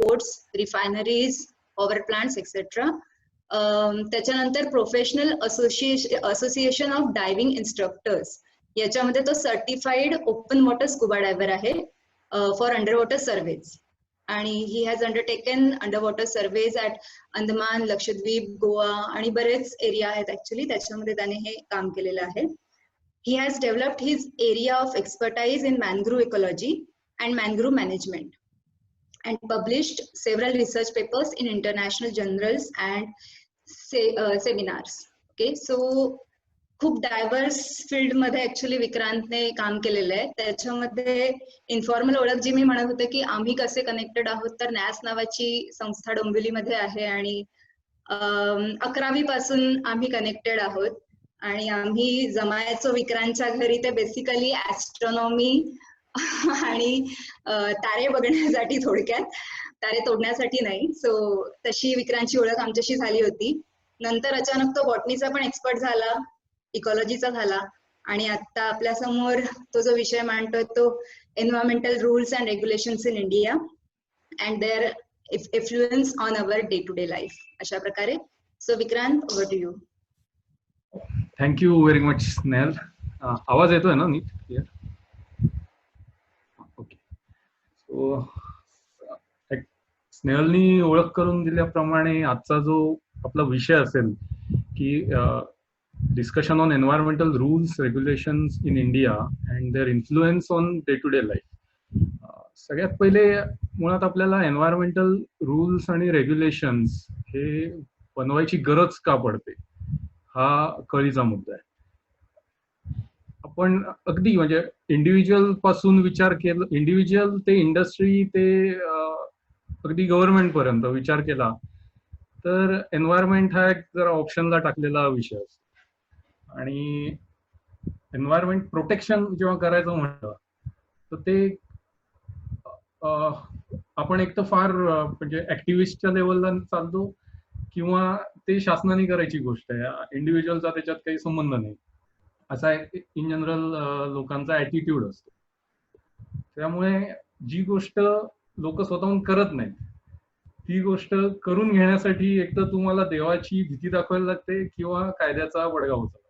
Ports, refineries, power plants etcetera. त्याच्यानंतर professional association of diving इन्स्ट्रक्टर्स, याच्यामध्ये तो certified open water scuba driver आहे for under water surveys. आणि he has undertaken under water surveys at Andaman, Lakshadweep, Goa आणि बरेच area आहेत actually, त्याच्यामध्ये त्याने हे काम केलेलं आहे. He has developed his area of expertise in mangrove ecology and mangrove management and published several research papers in international journals and seminars. Okay, so खूप डायव्हर्स फील्ड मध्ये ऍक्च्युली विक्रांतने काम केलेलं आहे. त्याच्यामध्ये इन्फॉर्मल ओळख जी मी म्हणत होते की आम्ही कसे कनेक्टेड आहोत, तर नॅस नावाची संस्था डोंबिवलीमध्ये आहे आणि 11वी पासून आम्ही कनेक्टेड आहोत आणि आम्ही जमायचो विक्रांतच्या घरी. ते बेसिकली ऍस्ट्रॉनॉमी आणि तारे बघण्यासाठी, थोडक्यात तारे तोडण्यासाठी नाही. सो तशी विक्रांतची ओळख आमच्याशी झाली होती. नंतर अचानक तो बॉटनीचा पण एक्सपर्ट झाला, इकॉलॉजीचा झाला आणि आता आपल्या समोर तो जो विषय मांडतोय तो environmental rules and regulations in India and their influence on our day to day life, अशा प्रकारे. So Vikrant, over to you. Thank you very much Snehal. आवाज येतोय ना नीट, क्लिअर? ओके. सो स्नेहलनी ओळख करून दिल्याप्रमाणे आजचा जो आपला विषय असेल की discussion on environmental rules, regulations in India and their influence on day to day life. सगळ्यात पहिले मुळात आपल्याला एन्व्हायरमेंटल रूल्स आणि रेग्युलेशन्स हे बनवायची गरज का पडते, हा कळीचा मुद्दा आहे. आपण अगदी म्हणजे इंडिव्हिज्युअल पासून विचार केला, इंडिव्हिज्युअल ते इंडस्ट्री ते अगदी गव्हर्नमेंट पर्यंत विचार केला तर एन्व्हायरमेंट हा एक जरा ऑप्शनला टाकलेला विषय असतो. आणि एन्व्हायरमेंट प्रोटेक्शन जेव्हा करायचं म्हटलं तर ते आपण एक तर फार म्हणजे ऍक्टिव्हिस्टच्या लेवलला चालतो किंवा ते शासनाने करायची गोष्ट आहे, इंडिव्हिज्युअलचा त्याच्यात काही संबंध नाही, असा एक इन जनरल लोकांचा ऍटिट्यूड असतो. त्यामुळे जी गोष्ट लोक स्वतःहून करत नाहीत ती गोष्ट करून घेण्यासाठी एक तर तुम्हाला देवाची भीती दाखवायला लागते किंवा कायद्याचा बडगा उचलावा.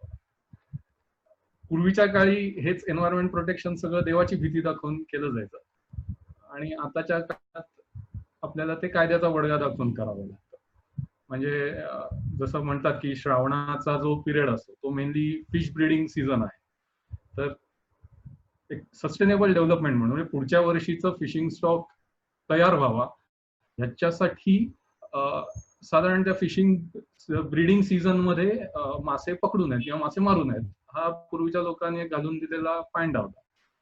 पूर्वीच्या काळी हेच एन्व्हायरमेंट प्रोटेक्शन सगळं देवाची भीती दाखवून केलं जायचं आणि आताच्या काळात आपल्याला ते कायद्याचा बडगा दाखवून करावं लागतं. म्हणजे जसं म्हणतात की श्रावणाचा जो पिरियड असतो तो मेनली फिश ब्रीडिंग सीझन आहे. तर एक सस्टेनेबल डेव्हलपमेंट म्हणून म्हणजे पुढच्या वर्षीचं फिशिंग स्टॉक तयार व्हावा ह्याच्यासाठी साधारण त्या फिशिंग ब्रीडिंग सीझन मध्ये मासे पकडू नयेत किंवा मासे मारू नयेत हा पूर्वीच्या लोकांनी घालून दिलेला पायंडा होता.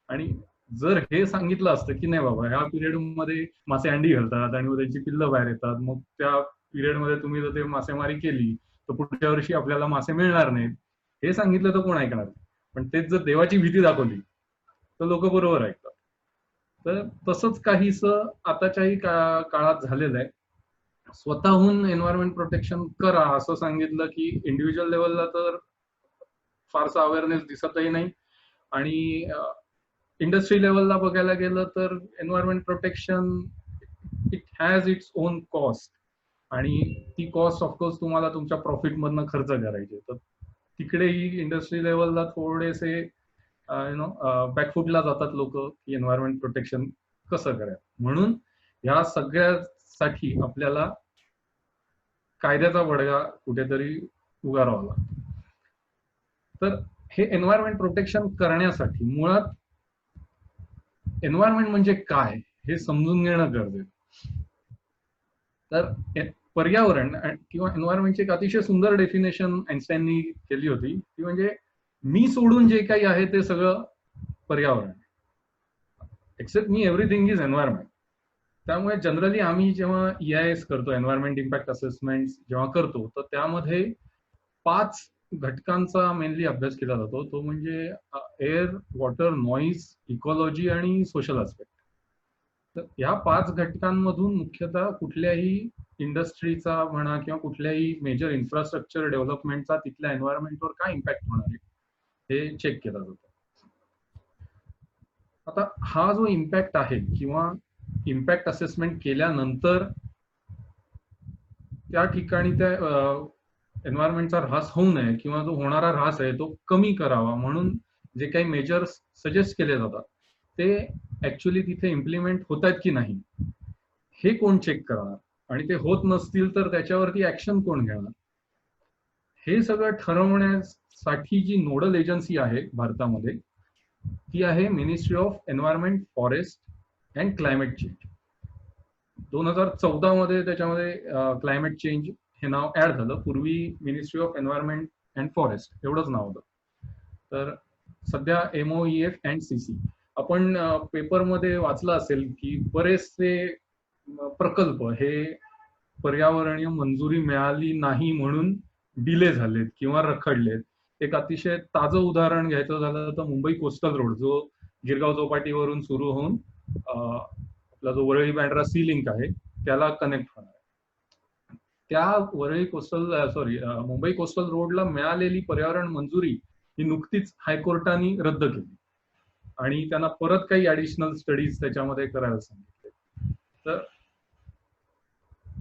आणि जर हे सांगितलं असतं की नाही बाबा ह्या पिरियड मध्ये मासे अंडी घालतात आणि मग त्यांची पिल्लं बाहेर येतात, मग त्या पिरियड मध्ये तुम्ही जर ते मासेमारी केली तर पुढच्या वर्षी आपल्याला मासे मिळणार नाहीत, हे सांगितलं तर कोण ऐकणार. पण तेच जर देवाची भीती दाखवली तर लोक बरोबर ऐकतात. तर तसंच काहीस आताच्याही काळात झालेलं आहे. स्वतःहून एन्व्हायरमेंट प्रोटेक्शन करा असं सांगितलं की इंडिव्हिज्युअल लेवलला तर फारसा अवेअरनेस दिसतही नाही आणि इंडस्ट्री लेवलला बघायला गेलं तर environment protection it has its own cost आणि ती कॉस्ट ऑफकोर्स तुम्हाला तुमच्या प्रॉफिट मधनं खर्च करायची. तर तिकडेही इंडस्ट्री लेवलला थोडेसे बॅकफुटला जातात लोक की एन्व्हायरमेंट प्रोटेक्शन कसं करायचं. म्हणून ह्या सगळ्यासाठी आपल्याला कायद्याचा बडगा कुठेतरी उगारावा लागतो. तर हे एन्व्हायरमेंट प्रोटेक्शन करण्यासाठी मुळात एन्व्हायरमेंट म्हणजे काय हे समजून घेणं गरजेचं. तर पर्यावरण किंवा एन्व्हायरमेंटची एक अतिशय सुंदर डेफिनेशन आइन्स्टाईननी केली होती ती म्हणजे मी सोडून जे काही आहे ते सगळं पर्यावरण, except me everything is environment. त्यामुळे जनरली आम्ही जेव्हा EIS करतो, एन्व्हायरमेंट इम्पॅक्ट असेसमेंट जेव्हा करतो तर त्यामध्ये 5 घटकांचा मेनली अभ्यास केला जातो. तो म्हणजे एअर, वॉटर, नॉईज, इकॉलॉजी आणि सोशल आस्पेक्ट. तर ह्या 5 घटकांमधून मुख्यतः कुठल्याही इंडस्ट्रीचा म्हणा किंवा कुठल्याही मेजर इन्फ्रास्ट्रक्चर डेव्हलपमेंटचा तिथल्या एन्व्हायरमेंटवर काय इम्पॅक्ट होणार आहे हे चेक केला जातो. आता हा जो इम्पॅक्ट आहे किंवा इम्पॅक्ट असेसमेंट केल्यानंतर त्या ठिकाणी त्या एन्व्हायरमेंटचा ऱ्हास होऊ नये किंवा जो होणारा ऱ्हास आहे तो कमी करावा म्हणून जे काही मेजर्स सजेस्ट केले जातात ते ऍक्च्युली तिथे इम्प्लिमेंट होत आहेत की नाही हे कोण चेक करणार आणि ते होत नसतील तर त्याच्यावरती ऍक्शन कोण घेणार हे सगळं ठरवण्यासाठी जी नोडल एजन्सी आहे भारतामध्ये ती आहे ministry of environment, forest and climate change. 2014 मध्ये त्याच्यामध्ये क्लायमेट चेंज हे नाव ऍड झालं. पूर्वी ministry of environment and forest एवढंच नाव होतं. तर सध्या MOEF अँड CC. आपण पेपरमध्ये वाचलं असेल की बरेचसे प्रकल्प हे पर्यावरणीय मंजुरी मिळाली नाही म्हणून डिले झालेत किंवा रखडलेत. एक अतिशय ताजं उदाहरण घ्यायचं झालं तर मुंबई कोस्टल रोड जो गिरगाव चौपाटीवरून सुरू होऊन आपला जो वरळी बँड्रा सी लिंक आहे त्याला कनेक्ट होणार आहे. त्या मुंबई कोस्टल रोडला मिळालेली पर्यावरण मंजुरी ही नुकतीच हायकोर्टाने रद्द केली आणि त्यांना परत काही ऍडिशनल स्टडीज त्याच्यामध्ये करायला सांगितले. तर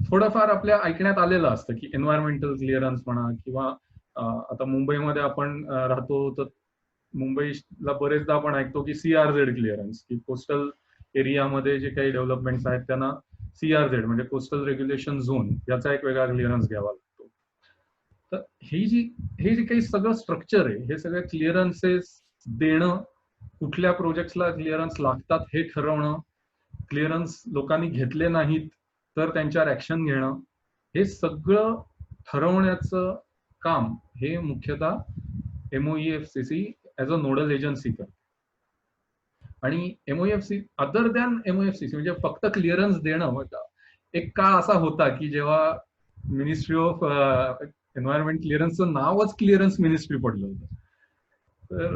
थोडंफार आपल्या ऐकण्यात आलेलं असतं की एन्व्हायरमेंटल क्लिअरन्स म्हणा किंवा आता मुंबईमध्ये आपण राहतो तर मुंबईला बरेचदा आपण ऐकतो की CRZ क्लिअरन्स, की कोस्टल एरियामध्ये जे काही डेव्हलपमेंट्स आहेत त्यांना CRZ म्हणजे कोस्टल रेग्युलेशन झोन याचा एक वेगळा क्लिअरन्स घ्यावा लागतो. तर हे जे काही सगळं स्ट्रक्चर आहे हे सगळे क्लिअरन्सेस देणं, कुठल्या प्रोजेक्ट्सला क्लिअरन्स लागतात हे ठरवणं, क्लिअरन्स लोकांनी घेतले नाहीत तर त्यांच्यावर ऍक्शन घेणं, हे सगळं ठरवण्याचं काम हे मुख्यतः MOEF-CC as a nodal agency करते. आणि अदर दॅन MOEF-CC म्हणजे फक्त क्लिअरन्स देणं एक काळ असा होता की जेव्हा मिनिस्ट्री ऑफ एन्व्हायरमेंट क्लिअरन्सचं नावच क्लिअरन्स मिनिस्ट्री पडलं होतं. तर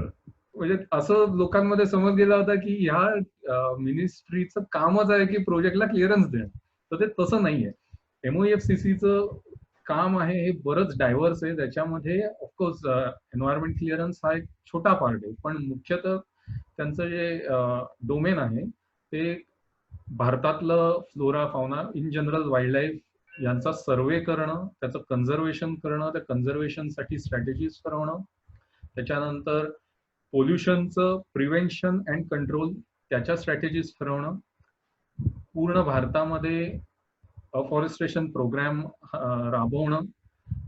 म्हणजे असं लोकांमध्ये समज गेला होता की ह्या मिनिस्ट्रीचं कामच आहे की प्रोजेक्टला क्लिअरन्स देणं. तर ते तसं नाहीये. MOEF-CCचं काम आहे हे बरंच डायव्हर्स आहे. त्याच्यामध्ये ऑफकोर्स एन्व्हायरमेंट क्लिअरन्स हा एक छोटा पार्ट आहे, पण मुख्यतः त्यांचं जे डोमेन आहे ते भारतातलं flora fauna in general wild life यांचा सर्वे करणं, त्याचं कन्झर्वेशन करणं, त्या कन्झर्वेशनसाठी स्ट्रॅटेजीज ठरवणं, त्याच्यानंतर पोल्युशनचं प्रिव्हेन्शन अँड कंट्रोल त्याच्या स्ट्रॅटेजीज ठरवणं, पूर्ण भारतामध्ये अफॉरेस्टेशन प्रोग्राम राबवणं,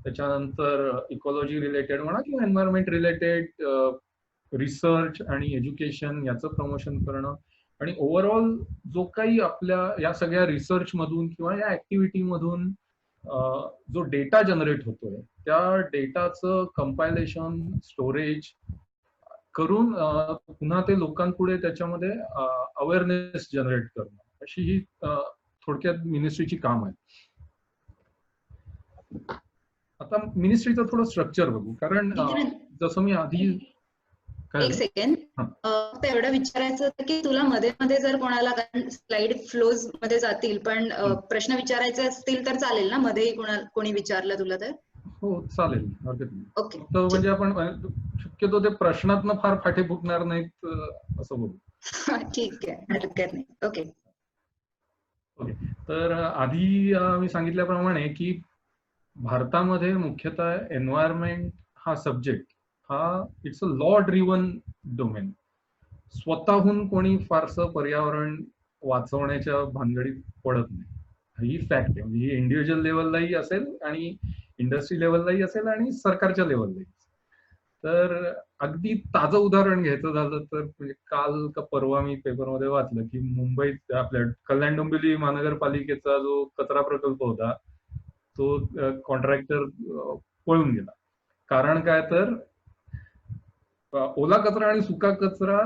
त्याच्यानंतर इकॉलॉजी रिलेटेड म्हणा किंवा एन्व्हायरमेंट रिलेटेड रिसर्च आणि एज्युकेशन याचं प्रमोशन करणं आणि ओव्हरऑल जो काही आपल्या या सगळ्या रिसर्च मधून किंवा या ऍक्टिव्हिटी मधून जो डेटा जनरेट होतोय त्या डेटाचं कंपायलेशन, स्टोरेज करून पुन्हा ते लोकांपुढे त्याच्यामध्ये अवेअरनेस जनरेट करणं, अशी ही थोडक्यात मिनिस्ट्रीची काम आहे. आता मिनिस्ट्रीचं थोडं स्ट्रक्चर बघू, कारण जसं मी आधी एक सेकंड फक्त एवढं विचारायचं होतं की तुला मध्ये मध्ये जर कोणाला स्लाइड फ्लोज मध्ये जातील पण प्रश्न विचारायचे असतील तर चालेल ना, मध्येही कोणी विचारलं तुला तर? हो चालेल, हरकत नाही. ओके, म्हणजे आपण शक्यतो ते प्रश्नातनं फार फाटे फुटणार नाहीत असं बोलू. ठीक आहे, हरकत नाही. Okay okay. तर आधी मी सांगितल्याप्रमाणे की भारतामध्ये मुख्यतः एन्व्हायरमेंट हा सब्जेक्ट हा it's a law driven domain. स्वतःहून कोणी फारसं पर्यावरण वाचवण्याच्या भानगडीत पडत नाही, ही फॅक्ट आहे. म्हणजे ही इंडिव्हिज्युअल लेवललाही असेल आणि इंडस्ट्री लेवललाही असेल आणि सरकारच्या लेवललाही. तर अगदी ताजं उदाहरण घ्यायचं झालं तर म्हणजे काल का परवा मी पेपरमध्ये वाचलं की मुंबईत आपल्या कल्याण डोंबिवली महानगरपालिकेचा जो कचरा प्रकल्प होता तो कॉन्ट्रॅक्टर पळून गेला. कारण काय तर ओला कचरा आणि सुका कचरा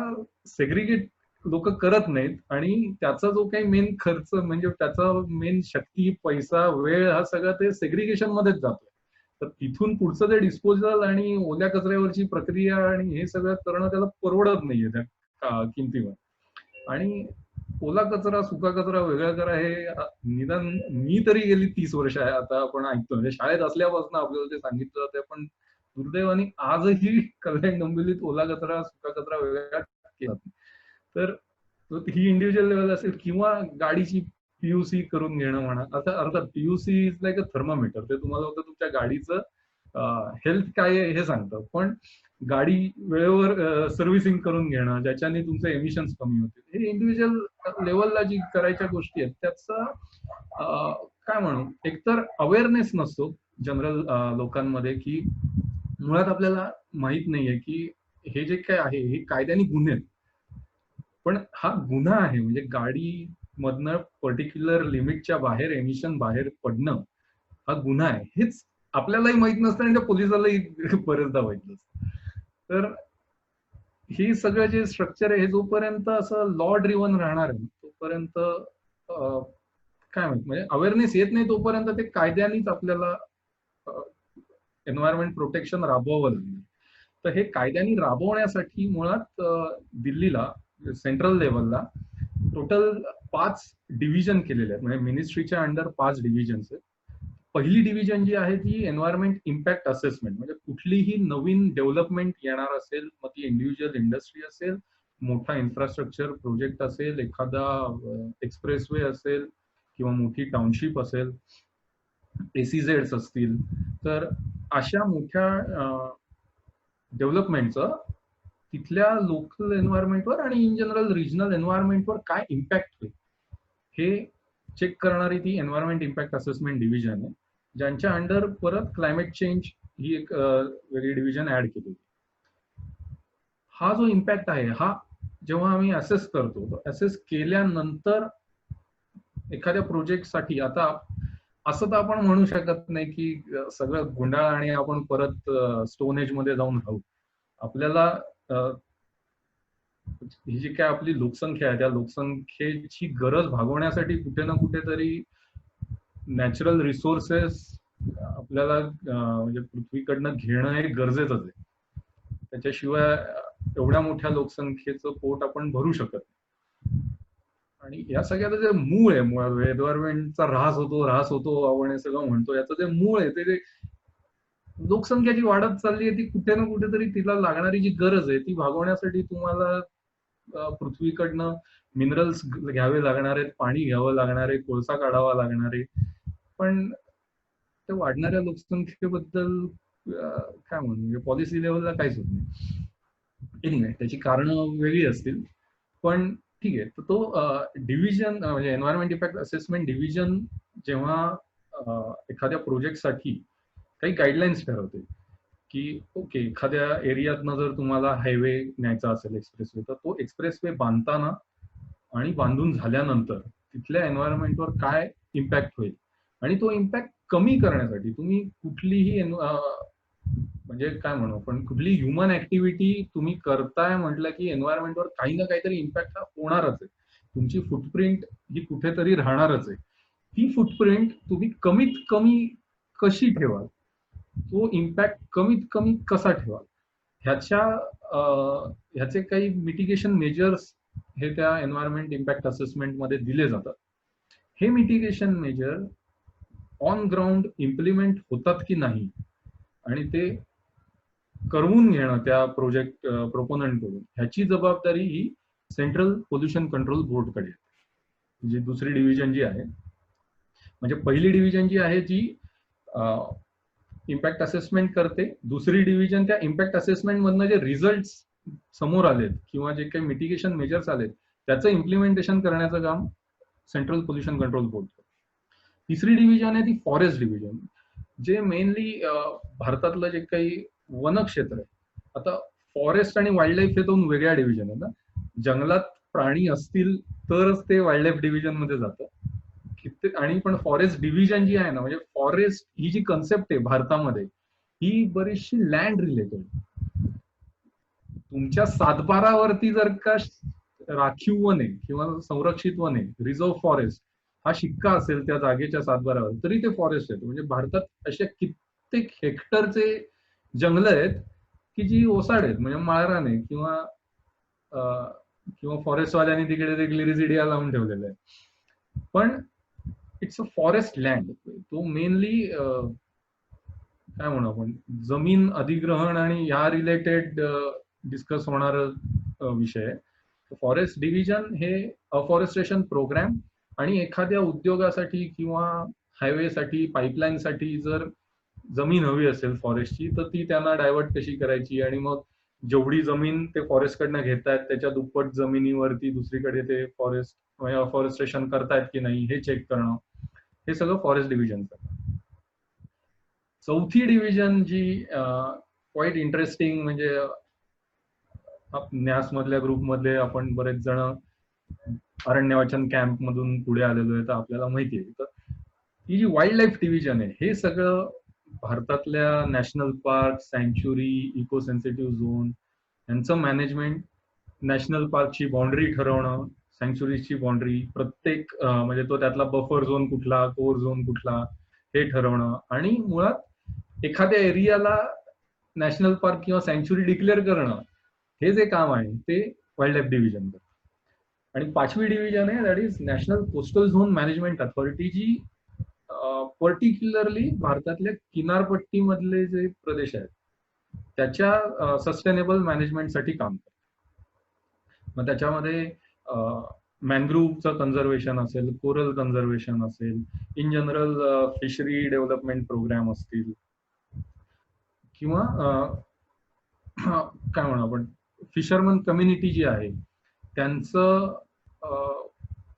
सेग्रिगेट लोक करत नाहीत आणि त्याचा जो काही मेन खर्च म्हणजे त्याचा मेन शक्ती, पैसा, वेळ हा सगळा ते सेग्रिगेशन मध्येच जातोय. तर तिथून पुढचं जे डिस्पोजल आणि ओल्या कचऱ्यावरची प्रक्रिया आणि हे सगळं करणं त्याला परवडत नाहीये त्या किमतीवर. आणि ओला कचरा सुका कचरा वेगळा करा हे निदान मी तरी गेली 30 वर्ष आहे आता आपण ऐकतो, म्हणजे शाळेत असल्यापासून आपल्याला ते सांगितलं जाते, पण दुर्दैवाने आजही कल्याण डोंबिवलीत ओला कचरा सुका कचरा वेगळा केला. तर ही इंडिव्हिज्युअल लेवल असेल, किंवा गाडीची पीयूसी करून घेणं म्हणा. आता अर्थात PUC is like a thermometer, ते तुम्हाला फक्त तुमच्या गाडीचं हेल्थ काय आहे हे सांगतं. पण गाडी वेळेवर सर्व्हिसिंग करून घेणं, ज्याच्याने तुमचे एमिशन्स कमी होतील, हे इंडिव्हिज्युअल लेवलला जी करायच्या गोष्टी आहेत त्याचा काय म्हणू, एकतर अवेअरनेस नसतो जनरल लोकांमध्ये, की मुळात आपल्याला माहित नाहीये की हे जे काय आहे हे कायद्याने गुन्हे आहेत. पण हा गुन्हा आहे, म्हणजे गाडी मधनं पर्टिक्युलर लिमिटच्या बाहेर एमिशन बाहेर पडणं हा गुन्हा आहे, हेच आपल्यालाही माहित नसतं आणि त्या पोलिसालाही बरेचदा माहित नसतं. तर हे सगळं जे स्ट्रक्चर आहे हे जोपर्यंत असं लॉ ड्रिव्हन राहणार आहे तोपर्यंत काय म्हणत, म्हणजे अवेअरनेस येत नाही तोपर्यंत ते कायद्यानेच आपल्याला एन्व्हायरमेंट प्रोटेक्शन राबवावं लागणार. तर हे कायद्याने राबवण्यासाठी मुळात दिल्लीला सेंट्रल लेवलला टोटल 5 डिव्हिजन केलेले आहेत, म्हणजे मिनिस्ट्रीच्या अंडर 5 डिव्हिजन्स आहेत. पहिली डिव्हिजन जी आहे ती एन्व्हायरमेंट इम्पॅक्ट असेसमेंट, म्हणजे कुठलीही नवीन डेव्हलपमेंट येणार असेल, मग ती इंडिव्हिज्युअल इंडस्ट्री असेल, मोठा इन्फ्रास्ट्रक्चर प्रोजेक्ट असेल, एखादा एक्सप्रेसवे असेल किंवा मोठी टाउनशिप असेल, एसीझेड्स असतील, तर अशा मोठ्या डेव्हलपमेंटचं तिथल्या लोकल एन्व्हायरमेंटवर आणि इन जनरल रिजनल एन्व्हायरमेंटवर काय इम्पॅक्ट होईल हे चेक करणारी ती एन्व्हायरमेंट इम्पॅक्ट असेसमेंट डिव्हिजन आहे, ज्यांच्या अंडर परत क्लायमेट चेंज ही एक वेगळी डिव्हिजन ऍड केली. हा जो इम्पॅक्ट आहे हा जेव्हा आम्ही असेस करतो, असेस केल्यानंतर एखाद्या प्रोजेक्टसाठी, आता असं तर आपण म्हणू शकत नाही की सगळं गुंडाळ आणि आपण परत स्टोन एज मध्ये जाऊन राहू. आपल्याला ही जी काय आपली लोकसंख्या आहे त्या लोकसंख्येची गरज भागवण्यासाठी कुठे ना कुठेतरी नॅचरल रिसोर्सेस आपल्याला म्हणजे पृथ्वीकडनं घेणं हे गरजेचंच आहे. त्याच्याशिवाय एवढ्या मोठ्या लोकसंख्येचं पोट आपण भरू शकत नाही. आणि या सगळ्याचं जे मूळ आहे, मुळात एन्व्हायरमेंटचा ऱ्हास होतो आपण हे सगळं म्हणतो, याचं जे मूळ आहे ते लोकसंख्या जी वाढत चालली आहे ती कुठे ना कुठेतरी तिला लागणारी जी गरज आहे ती भागवण्यासाठी तुम्हाला पृथ्वीकडनं मिनरल्स घ्यावे लागणार आहेत, पाणी घ्यावं लागणार आहे, कोळसा काढावा लागणार आहे. पण त्या वाढणाऱ्या लोकसंख्येबद्दल काय म्हणू, म्हणजे पॉलिसी लेवलला काहीच होत नाही. एनिवे त्याची कारणं वेगळी असतील, पण ठीक आहे. तर तो डिव्हिजन म्हणजे एन्व्हायरमेंट इम्पॅक्ट असेसमेंट डिव्हिजन जेव्हा एखाद्या प्रोजेक्टसाठी काही गाईडलाईन्स ठरवते की ओके एखाद्या एरियातनं जर तुम्हाला हायवे न्यायचा असेल, एक्सप्रेसवे, तर तो एक्सप्रेसवे बांधताना आणि बांधून झाल्यानंतर तिथल्या एन्व्हायरमेंटवर काय इम्पॅक्ट होईल आणि तो इम्पॅक्ट कमी करण्यासाठी तुम्ही कुठलीही म्हणजे काय म्हणू आपण, कुठली ह्युमन ऍक्टिव्हिटी तुम्ही करताय म्हटलं की एन्व्हायरमेंटवर काही ना काहीतरी इम्पॅक्ट हा होणारच आहे. तुमची फुटप्रिंट ही कुठेतरी राहणारच आहे. ती फुटप्रिंट तुम्ही कमीत कमी कशी ठेवाल, तो इम्पॅक्ट कमीत कमी कसा ठेवाल, ह्याचे काही मिटिगेशन मेजर्स हे त्या एन्व्हायरमेंट इम्पॅक्ट असेसमेंट मध्ये दिले जातात. हे mitigation major on ground implement होतात की नाही आणि ते करवून घेणं त्या प्रोजेक्ट प्रोपोनंट कडून, ह्याची जबाबदारी ही सेंट्रल पोल्युशन कंट्रोल बोर्डकडे आहे. जी दुसरी डिव्हिजन जी आहे, म्हणजे पहिली डिव्हिजन जी आहे जी इम्पॅक्ट असेसमेंट करते, दुसरी डिव्हिजन त्या इम्पॅक्ट असेसमेंट मधनं जे रिझल्ट समोर आलेत किंवा जे काही मिटिगेशन मेजर्स आलेत त्याचं इम्प्लिमेंटेशन करण्याचं काम सेंट्रल पोल्युशन कंट्रोल बोर्ड. तिसरी डिव्हिजन आहे ती फॉरेस्ट डिव्हिजन, जे मेनली भारतातलं जे काही वनक्षेत्र आहे. आता फॉरेस्ट आणि वाईल्ड लाईफ हे दोन वेगळ्या डिव्हिजन आहेत ना. जंगलात प्राणी असतील तरच ते वाईल्ड लाईफ डिव्हिजन मध्ये जातं. आणि पण फॉरेस्ट डिव्हिजन जी आहे ना, म्हणजे फॉरेस्ट ही जी कन्सेप्ट आहे भारतामध्ये ही बरीचशी लँड रिलेटेड. तुमच्या सातबारावरती जर का राखीव वने किंवा संरक्षित वने, रिझर्व्ह फॉरेस्ट हा शिक्का असेल त्या जागेच्या सातबारावर, तरी ते फॉरेस्ट येतो. म्हणजे भारतात अशा कित्येक हेक्टरचे जंगल आहेत की जी ओसाड आहेत, म्हणजे माळराने किंवा फॉरेस्टवाल्यांनी तिकडे ते ग्लिरिसिडिया लावून ठेवलेला आहे. पण इट्स अ फॉरेस्ट लँड. तो मेनली काय म्हणू आपण, जमीन अधिग्रहण आणि या रिलेटेड डिस्कस होणारा विषय आहे. फॉरेस्ट डिव्हिजन हे अफॉरेस्टेशन प्रोग्राम आणि एखाद्या उद्योगासाठी किंवा हायवेसाठी पाईपलाईनसाठी जर जमीन हवी असेल फॉरेस्टची तर ती त्यांना डायव्हर्ट कशी करायची आणि मग जेवढी जमीन ते फॉरेस्ट कडनं घेतायत त्याच्या दुप्पट जमिनीवरती दुसरीकडे ते फॉरेस्ट अफॉरेस्टेशन करतायत की नाही हे चेक करणं, हे सगळं फॉरेस्ट डिव्हिजनचं. चौथी डिव्हिजन जी क्वाईट इंटरेस्टिंग, म्हणजे न्यास मधल्या ग्रुप मधले आपण बरेच जण अरण्य वाचन कॅम्प मधून पुढे आलेलो आहे तर आपल्याला माहिती आहे. तर ही जी वाईल्ड लाईफ डिव्हिजन आहे हे सगळं भारतातल्या नॅशनल पार्क, सँच्युरी, इको सेन्सिटिव्ह झोन यांचं मॅनेजमेंट, नॅशनल पार्कची बाउंड्री ठरवणं, सँच्युरीची बाउंड्री, प्रत्येक म्हणजे तो त्यातला बफर झोन कुठला, कोर झोन कुठला हे ठरवणं, आणि मुळात एखाद्या एरियाला नॅशनल पार्क किंवा सँच्युरी डिक्लेअर करणं, हे जे काम आहे ते वाईल्ड लाईफ डिव्हिजन करतं. आणि पाचवी डिव्हिजन आहे that is national coastal zone management authority, जी पर्टिक्युलरली भारतातल्या किनारपट्टीमधले जे प्रदेश आहेत त्याच्या सस्टेनेबल मॅनेजमेंटसाठी काम करते. मग त्याच्यामध्ये मॅनग्रोव्हचं कन्झर्वेशन असेल, कोरल कन्झर्वेशन असेल, in general fishery development programme असतील, किंवा काय म्हणू आपण फिशरमन कम्युनिटी जी आहे त्यांचं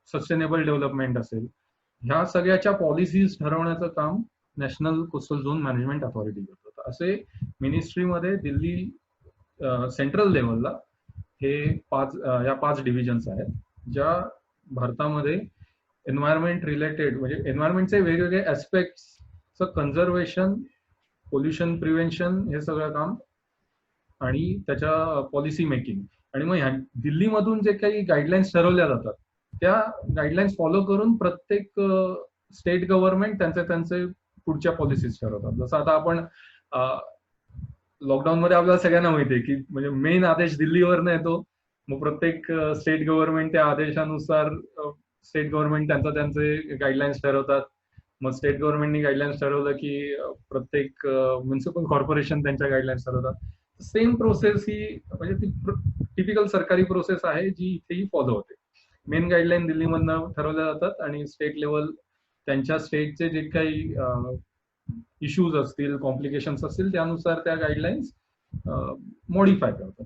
सस्टेनेबल डेव्हलपमेंट असेल, ह्या सगळ्याच्या पॉलिसीज ठरवण्याचं काम national coastal zone management authority करतात. असे मिनिस्ट्रीमध्ये दिल्ली सेंट्रल लेवलला हे या पाच डिव्हिजन्स आहेत ज्या भारतामध्ये एन्व्हायरमेंट रिलेटेड, म्हणजे एन्व्हायरमेंटचे वेगवेगळे ऍस्पेक्ट्सचं कन्झर्वेशन, पोल्युशन प्रिव्हेन्शन हे सगळं काम आणि त्याच्या पॉलिसी मेकिंग, आणि मग दिल्लीमधून जे काही गाईडलाईन्स ठरवल्या जातात त्या गाईडलाईन्स फॉलो करून प्रत्येक स्टेट गव्हर्नमेंट त्यांचे पुढच्या पॉलिसीज ठरवतात. जसं आता आपण लॉकडाऊन मध्ये आपल्याला सगळ्यांना माहिती आहे की म्हणजे मेन आदेश दिल्लीवरनं येतो, मग प्रत्येक स्टेट गव्हर्नमेंट त्या आदेशानुसार स्टेट गव्हर्नमेंट त्यांचे गाईडलाईन्स ठरवतात. मग स्टेट गव्हर्नमेंटनी गाईडलाईन्स ठरवलं की प्रत्येक म्युन्सिपल कॉर्पोरेशन त्यांच्या गाईडलाईन्स ठरवतात. सेम प्रोसेस ही म्हणजे ती टिपिकल सरकारी प्रोसेस आहे जी इथेही फॉलो होते. मेन गाईडलाईन दिल्लीमधनं ठरवल्या जातात आणि स्टेट लेवल त्यांच्या स्टेटचे जे काही इश्यूज असतील, कॉम्प्लिकेशन्स असतील त्यानुसार त्या गाईडलाईन्स मॉडिफाय करतात.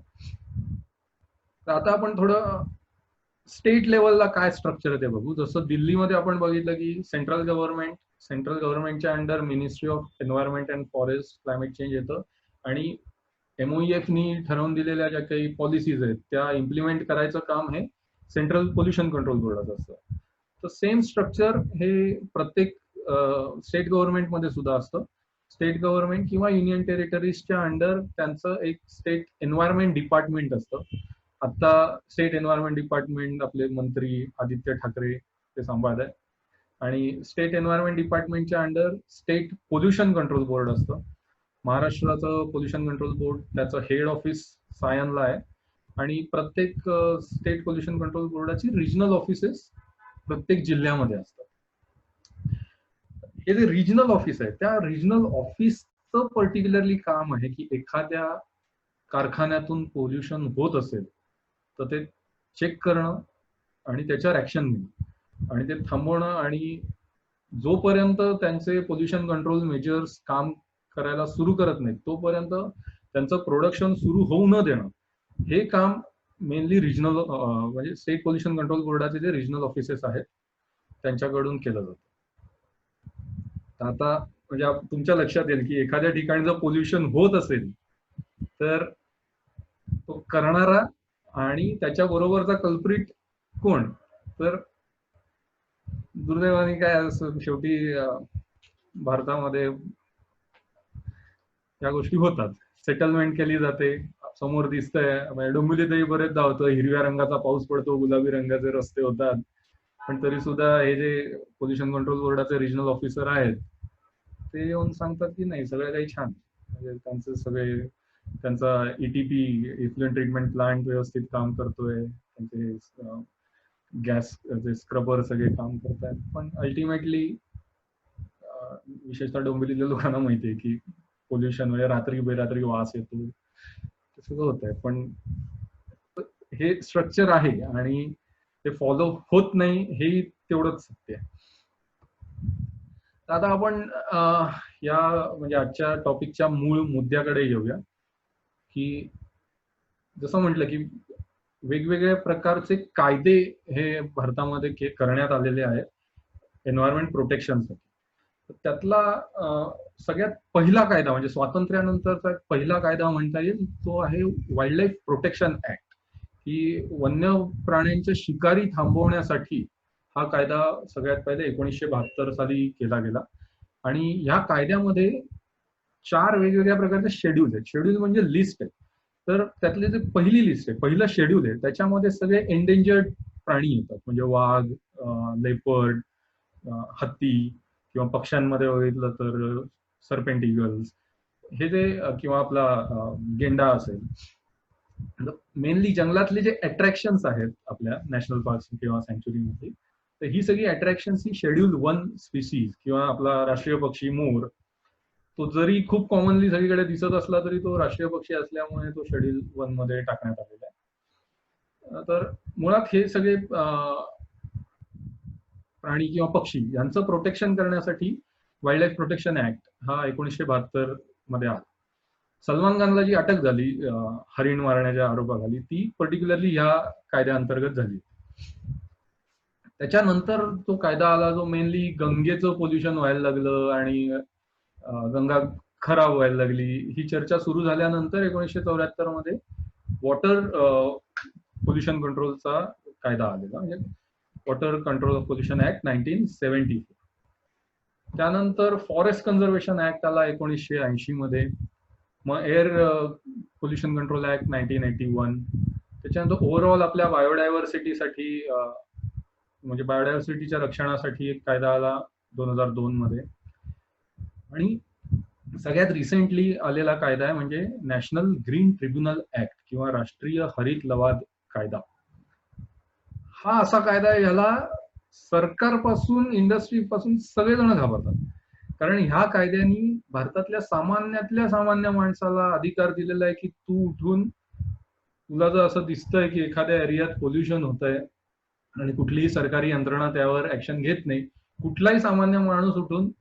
तर आता आपण थोडं स्टेट लेवलला काय स्ट्रक्चर आहे ते बघू. जसं दिल्लीमध्ये आपण बघितलं की सेंट्रल गव्हर्नमेंटच्या under ministry of environment and forest climate change येतं, आणि MOEFनी ठरवून दिलेल्या ज्या काही पॉलिसीज आहेत त्या इम्प्लिमेंट करायचं काम हे सेंट्रल पोल्युशन कंट्रोल बोर्डाचं असतं. तर सेम स्ट्रक्चर हे प्रत्येक स्टेट गव्हर्नमेंटमध्ये सुद्धा असतं. स्टेट गव्हर्नमेंट किंवा युनियन टेरिटरीजच्या अंडर त्यांचं एक स्टेट एन्व्हायरमेंट डिपार्टमेंट असतं. आता स्टेट एन्व्हायरमेंट डिपार्टमेंट आपले मंत्री आदित्य ठाकरे ते सांभाळत आहे, आणि स्टेट एन्व्हायरमेंट डिपार्टमेंटच्या under state pollution control board असतं. महाराष्ट्राचं पोल्युशन कंट्रोल बोर्ड त्याचं हेड ऑफिस सायनला आहे, आणि प्रत्येक स्टेट पोल्युशन कंट्रोल बोर्डाची रिजनल ऑफिसेस प्रत्येक जिल्ह्यामध्ये असतात. हे जे रिजनल ऑफिस आहे त्या रिजनल ऑफिसचं पर्टिक्युलरली काम आहे की एखाद्या कारखान्यातून पोल्युशन होत असेल तर ते चेक करणं आणि त्याच्यावर ऍक्शन घेणं आणि ते थांबवणं, आणि जोपर्यंत त्यांचे पोल्युशन कंट्रोल मेजर्स काम करायला सुरू करत नाहीत तोपर्यंत त्यांचं प्रोडक्शन सुरू होऊ न देणं, हे काम मेनली रिजनल म्हणजे स्टेट पोल्युशन कंट्रोल बोर्डाचे जे रिजनल ऑफिसेस आहेत त्यांच्याकडून केलं जातं. आता म्हणजे तुमच्या लक्षात येईल की एखाद्या ठिकाणी जर पोल्युशन होत असेल तर तो करणारा आणि त्याच्या बरोबरचा कल्प्रिट कोण, तर दुर्दैवाने काय शेवटी भारतामध्ये या गोष्टी होतात. सेटलमेंट केली जाते, समोर दिसतंय डोंबिवलीतही बरेच धावतं, हिरव्या रंगाचा पाऊस पडतो, गुलाबी रंगाचे रस्ते होतात, पण तरी सुद्धा हे जे पोल्युशन कंट्रोल बोर्डाचे रिजनल ऑफिसर आहेत ते येऊन सांगतात की नाही सगळं काही छान, म्हणजे त्यांचे सगळे त्यांचा ETP इफ्लुएंट ट्रीटमेंट प्लांट व्यवस्थित काम करतोय, त्यांचे गॅस स्क्रबर सगळे काम करतात. पण अल्टिमेटली विशेषतः डोंबिवलीतल्या लोकांना माहितीये की पोल्युशन म्हणजे रात्री बेरात्री वास येतो, ते सगळं होत आहे. पण हे स्ट्रक्चर आहे आणि ते फॉलो होत नाही हेही तेवढंच सत्य आहे. आता आपण या म्हणजे आजच्या टॉपिकच्या मूळ मुद्द्याकडे येऊया, की जसं म्हटलं की वेगवेगळ्या प्रकारचे कायदे हे भारतामध्ये करण्यात आलेले आहेत एन्व्हायरमेंट प्रोटेक्शनसाठी. त्यातला सगळ्यात पहिला कायदा म्हणजे स्वातंत्र्यानंतरचा पहिला कायदा म्हणता येईल तो आहे वाईल्ड लाईफ प्रोटेक्शन ऍक्ट. ही वन्य प्राण्यांच्या शिकारी थांबवण्यासाठी हा कायदा सगळ्यात पहिले 1972 साली केला गेला. आणि ह्या कायद्यामध्ये 4 वेगवेगळ्या प्रकारचे शेड्यूल आहेत. शेड्यूल म्हणजे लिस्ट आहे. तर त्यातले जे पहिली लिस्ट आहे, पहिलं शेड्यूल आहे, त्याच्यामध्ये सगळे एंडेंजर्ड प्राणी येतात. म्हणजे वाघ, लेपर्ड, हत्ती, किंवा पक्ष्यांमध्ये बघितलं तर सर्पेंट इगल्स, हे जे किंवा आपला गेंडा असेल. मेनली जंगलातले जे अट्रॅक्शन्स आहेत आपल्या नॅशनल पार्क किंवा सँच्युरीमध्ये, तर ही सगळी अट्रॅक्शन्स ही शेड्यूल 1 स्पीसीज किंवा आपला राष्ट्रीय पक्षी मोर, तो जरी खूप कॉमनली सगळीकडे दिसत असला तरी तो राष्ट्रीय पक्षी असल्यामुळे तो शेड्यूल 1 मध्ये टाकण्यात आलेला आहे. तर मुळात हे सगळे प्राणी किंवा पक्षी यांचं प्रोटेक्शन करण्यासाठी वाईल्ड लाईफ प्रोटेक्शन ऍक्ट हा 1972 मध्ये आला. सलमान खानला जी अटक झाली हरिण मारण्याच्या आरोपाखाली, ती पर्टिक्युलरली ह्या कायद्याअंतर्गत झाली. त्याच्यानंतर तो कायदा आला जो मेनली गंगेचं पोल्युशन व्हायला लागलं आणि गंगा खराब व्हायला लागली. ही चर्चा सुरू झाल्यानंतर 1974 मध्ये वॉटर पोल्युशन कंट्रोलचा कायदा आलेला, म्हणजे वॉटर कंट्रोल पोल्युशन ऍक्ट 1974. त्यानंतर फॉरेस्ट कन्झर्वेशन ऍक्ट आला 1980 मध्ये. मग एअर पोल्युशन कंट्रोल ऍक्ट 1981. त्याच्यानंतर ओव्हरऑल आपल्या बायोडायव्हर्सिटीसाठी म्हणजे बायोडायव्हर्सिटीच्या रक्षणासाठी एक कायदा आला 2002 मध्ये. आणि सगळ्यात रिसेंटली आलेला कायदा आहे म्हणजे नॅशनल ग्रीन ट्रिब्युनल ऍक्ट किंवा राष्ट्रीय हरित लवाद कायदा. हा असा कायदा आहे ह्याला सरकारपासून इंडस्ट्रीपासून सगळेजण घाबरतात, कारण ह्या कायद्यानी भारतातल्या सामान्य माणसाला अधिकार दिलेला आहे की तू उठून, तुला जर असं दिसतंय की एखाद्या एरियात पोल्युशन होत आहे आणि कुठलीही सरकारी यंत्रणा त्यावर ऍक्शन घेत नाही, कुठलाही सामान्य माणूस उठून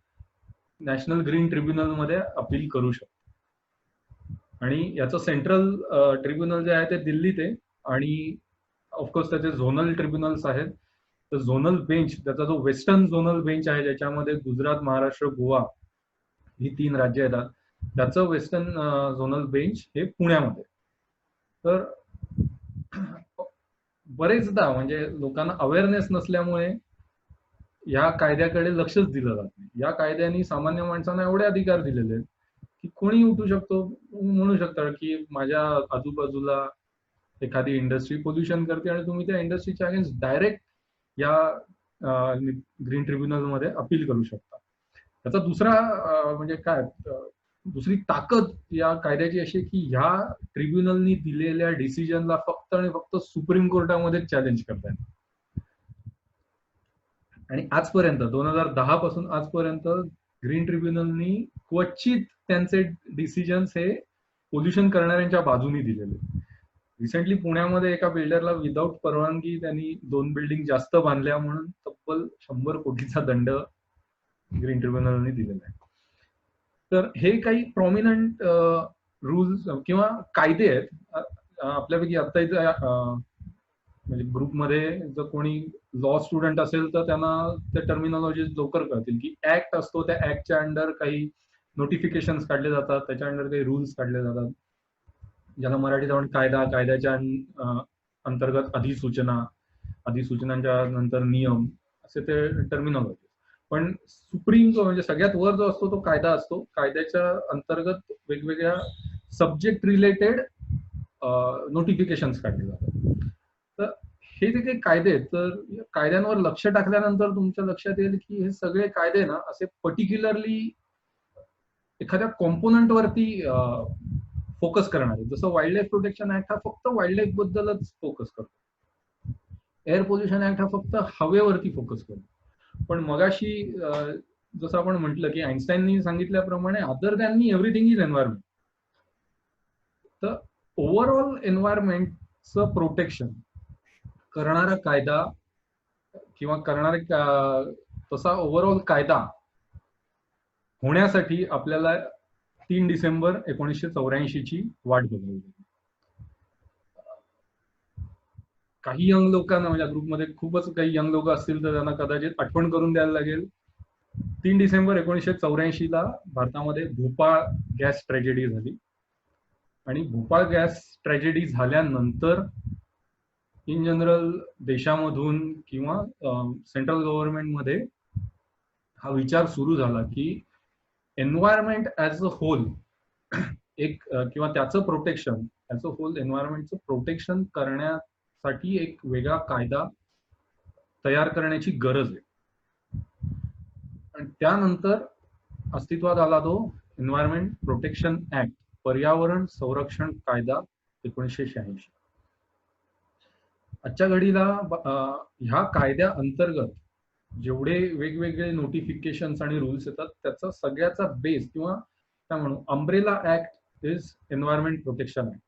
नॅशनल ग्रीन ट्रिब्युनल मध्ये अपील करू शकतो. आणि याचं सेंट्रल ट्रिब्युनल जे आहे ते दिल्लीत आहे आणि ऑफकोर्स त्याचे झोनल ट्रिब्युनल्स आहेत. तर झोनल बेंच, त्याचा जो वेस्टर्न झोनल बेंच आहे ज्याच्यामध्ये गुजरात, महाराष्ट्र, गोवा ही 3 राज्य येतात, त्याचं वेस्टर्न झोनल बेंच हे पुण्यामध्ये. तर बरेचदा म्हणजे लोकांना अवेअरनेस नसल्यामुळे या कायद्याकडे लक्षच दिलं जात नाही. या कायद्याने सामान्य माणसांना एवढे अधिकार दिलेले आहेत की कोणी उठू शकतो, म्हणू शकता की माझ्या आजूबाजूला एखादी इंडस्ट्री पोल्युशन करते आणि तुम्ही त्या इंडस्ट्रीच्या अगेन्स्ट डायरेक्ट या ग्रीन ट्रिब्युनल मध्ये अपील करू शकता. त्याचा दुसरा म्हणजे काय, दुसरी ताकद या कायद्याची अशी की ह्या ट्रिब्युनलनी दिलेल्या डिसिजनला फक्त आणि फक्त सुप्रीम कोर्टामध्ये चॅलेंज करता येतं. आणि आजपर्यंत 2010 पासून आजपर्यंत ग्रीन ट्रिब्युनलनी क्वचित त्यांचे डिसिजन्स हे पोल्युशन करणाऱ्यांच्या बाजूनी दिलेले. रिसेंटली पुण्यामध्ये एका बिल्डरला विदाऊट परवानगी त्यांनी 2 बिल्डिंग जास्त बांधल्या म्हणून तब्बल 100 कोटीचा दंड ग्रीन ट्रिब्युनलने दिलेला आहे. तर हे काही प्रॉमिनंट रूल्स किंवा कायदे आहेत. आपल्यापैकी आता इथं म्हणजे ग्रुपमध्ये जर कोणी लॉ स्टुडंट असेल तर त्यांना त्या टर्मिनॉलॉजी लवकर कळतील की ऍक्ट असतो, त्या ऍक्टच्या अंडर काही नोटिफिकेशन्स काढले जातात, त्याच्या अंडर काही रूल्स काढले जातात, ज्याला मराठीत आपण कायदा, कायद्याच्या अंतर्गत अधिसूचना, अधिसूचनांच्या नंतर नियम, असे ते टर्मिनॉलॉजी. पण सुप्रीम जो म्हणजे सगळ्यात वर जो असतो तो कायदा असतो. कायद्याच्या अंतर्गत वेगवेगळ्या सब्जेक्ट रिलेटेड नोटिफिकेशन्स काढले जातात. तर हे जे काही कायदे आहेत, तर कायद्यांवर लक्ष टाकल्यानंतर तुमच्या लक्षात येईल की हे सगळे कायदे ना असे पर्टिक्युलरली एखाद्या कॉम्पोनंट वरती फोकस करणार आहे. जसं वाईल्ड लाईफ प्रोटेक्शन ऍक्ट हा फक्त वाईल्ड लाईफ बद्दलच फोकस करतो, एअर पोल्युशन ऍक्ट हा फक्त हवेवरती फोकस करतो. पण मगाशी जसं आपण म्हटलं की आईन्स्टाईननी सांगितल्याप्रमाणे other than me everything is environment. तर ओव्हरऑल एन्व्हायरमेंट प्रोटेक्शन करणारा कायदा किंवा करणारे तसा ओव्हरऑल कायदा होण्यासाठी आपल्याला 3 डिसेंबर 1984 ची वाट बघावी लागली. काही यंग लोकांना, म्हणजे ग्रुपमध्ये खूपच काही यंग लोक असतील तर त्यांना कदाचित आठवण करून द्यायला लागेल. 3 डिसेंबर 1984 ला भारतामध्ये भोपाळ गॅस ट्रॅजेडी झाली. आणि भोपाळ गॅस ट्रॅजेडी झाल्यानंतर इन जनरल देशामधून किंवा सेंट्रल गव्हर्नमेंटमध्ये हा विचार सुरू झाला की एन्व्हायरमेंट ऍज अ होल एक किंवा त्याचं प्रोटेक्शन ऍज अ होल एन्व्हायरमेंटचं प्रोटेक्शन करण्यासाठी एक वेगळा कायदा तयार करण्याची गरज आहे. आणि त्यानंतर अस्तित्वात आला तो एन्व्हायरमेंट प्रोटेक्शन ऍक्ट, पर्यावरण संरक्षण कायदा 1986. आजच्या घडीला ह्या कायद्या अंतर्गत जेवढे वेगवेगळे नोटिफिकेशन्स आणि रूल्स येतात त्याचा सगळ्याचा बेस किंवा काय म्हणू umbrella act is environment protection act.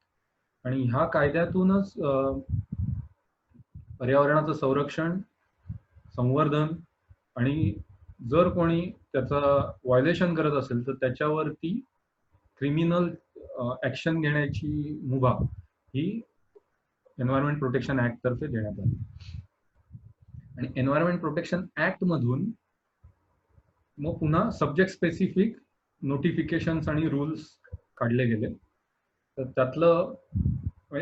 आणि ह्या कायद्यातूनच पर्यावरणाचं संरक्षण, संवर्धन आणि जर कोणी त्याचं व्हायोलेशन करत असेल तर त्याच्यावरती क्रिमिनल ऍक्शन घेण्याची मुभा ही एन्व्हायरमेंट प्रोटेक्शन ऍक्ट तर्फे देण्यात आली. आणि एन्व्हायरमेंट प्रोटेक्शन ऍक्ट मधून मग पुन्हा सब्जेक्ट स्पेसिफिक नोटिफिकेशन्स आणि रूल्स काढले गेले. तर त्यातलं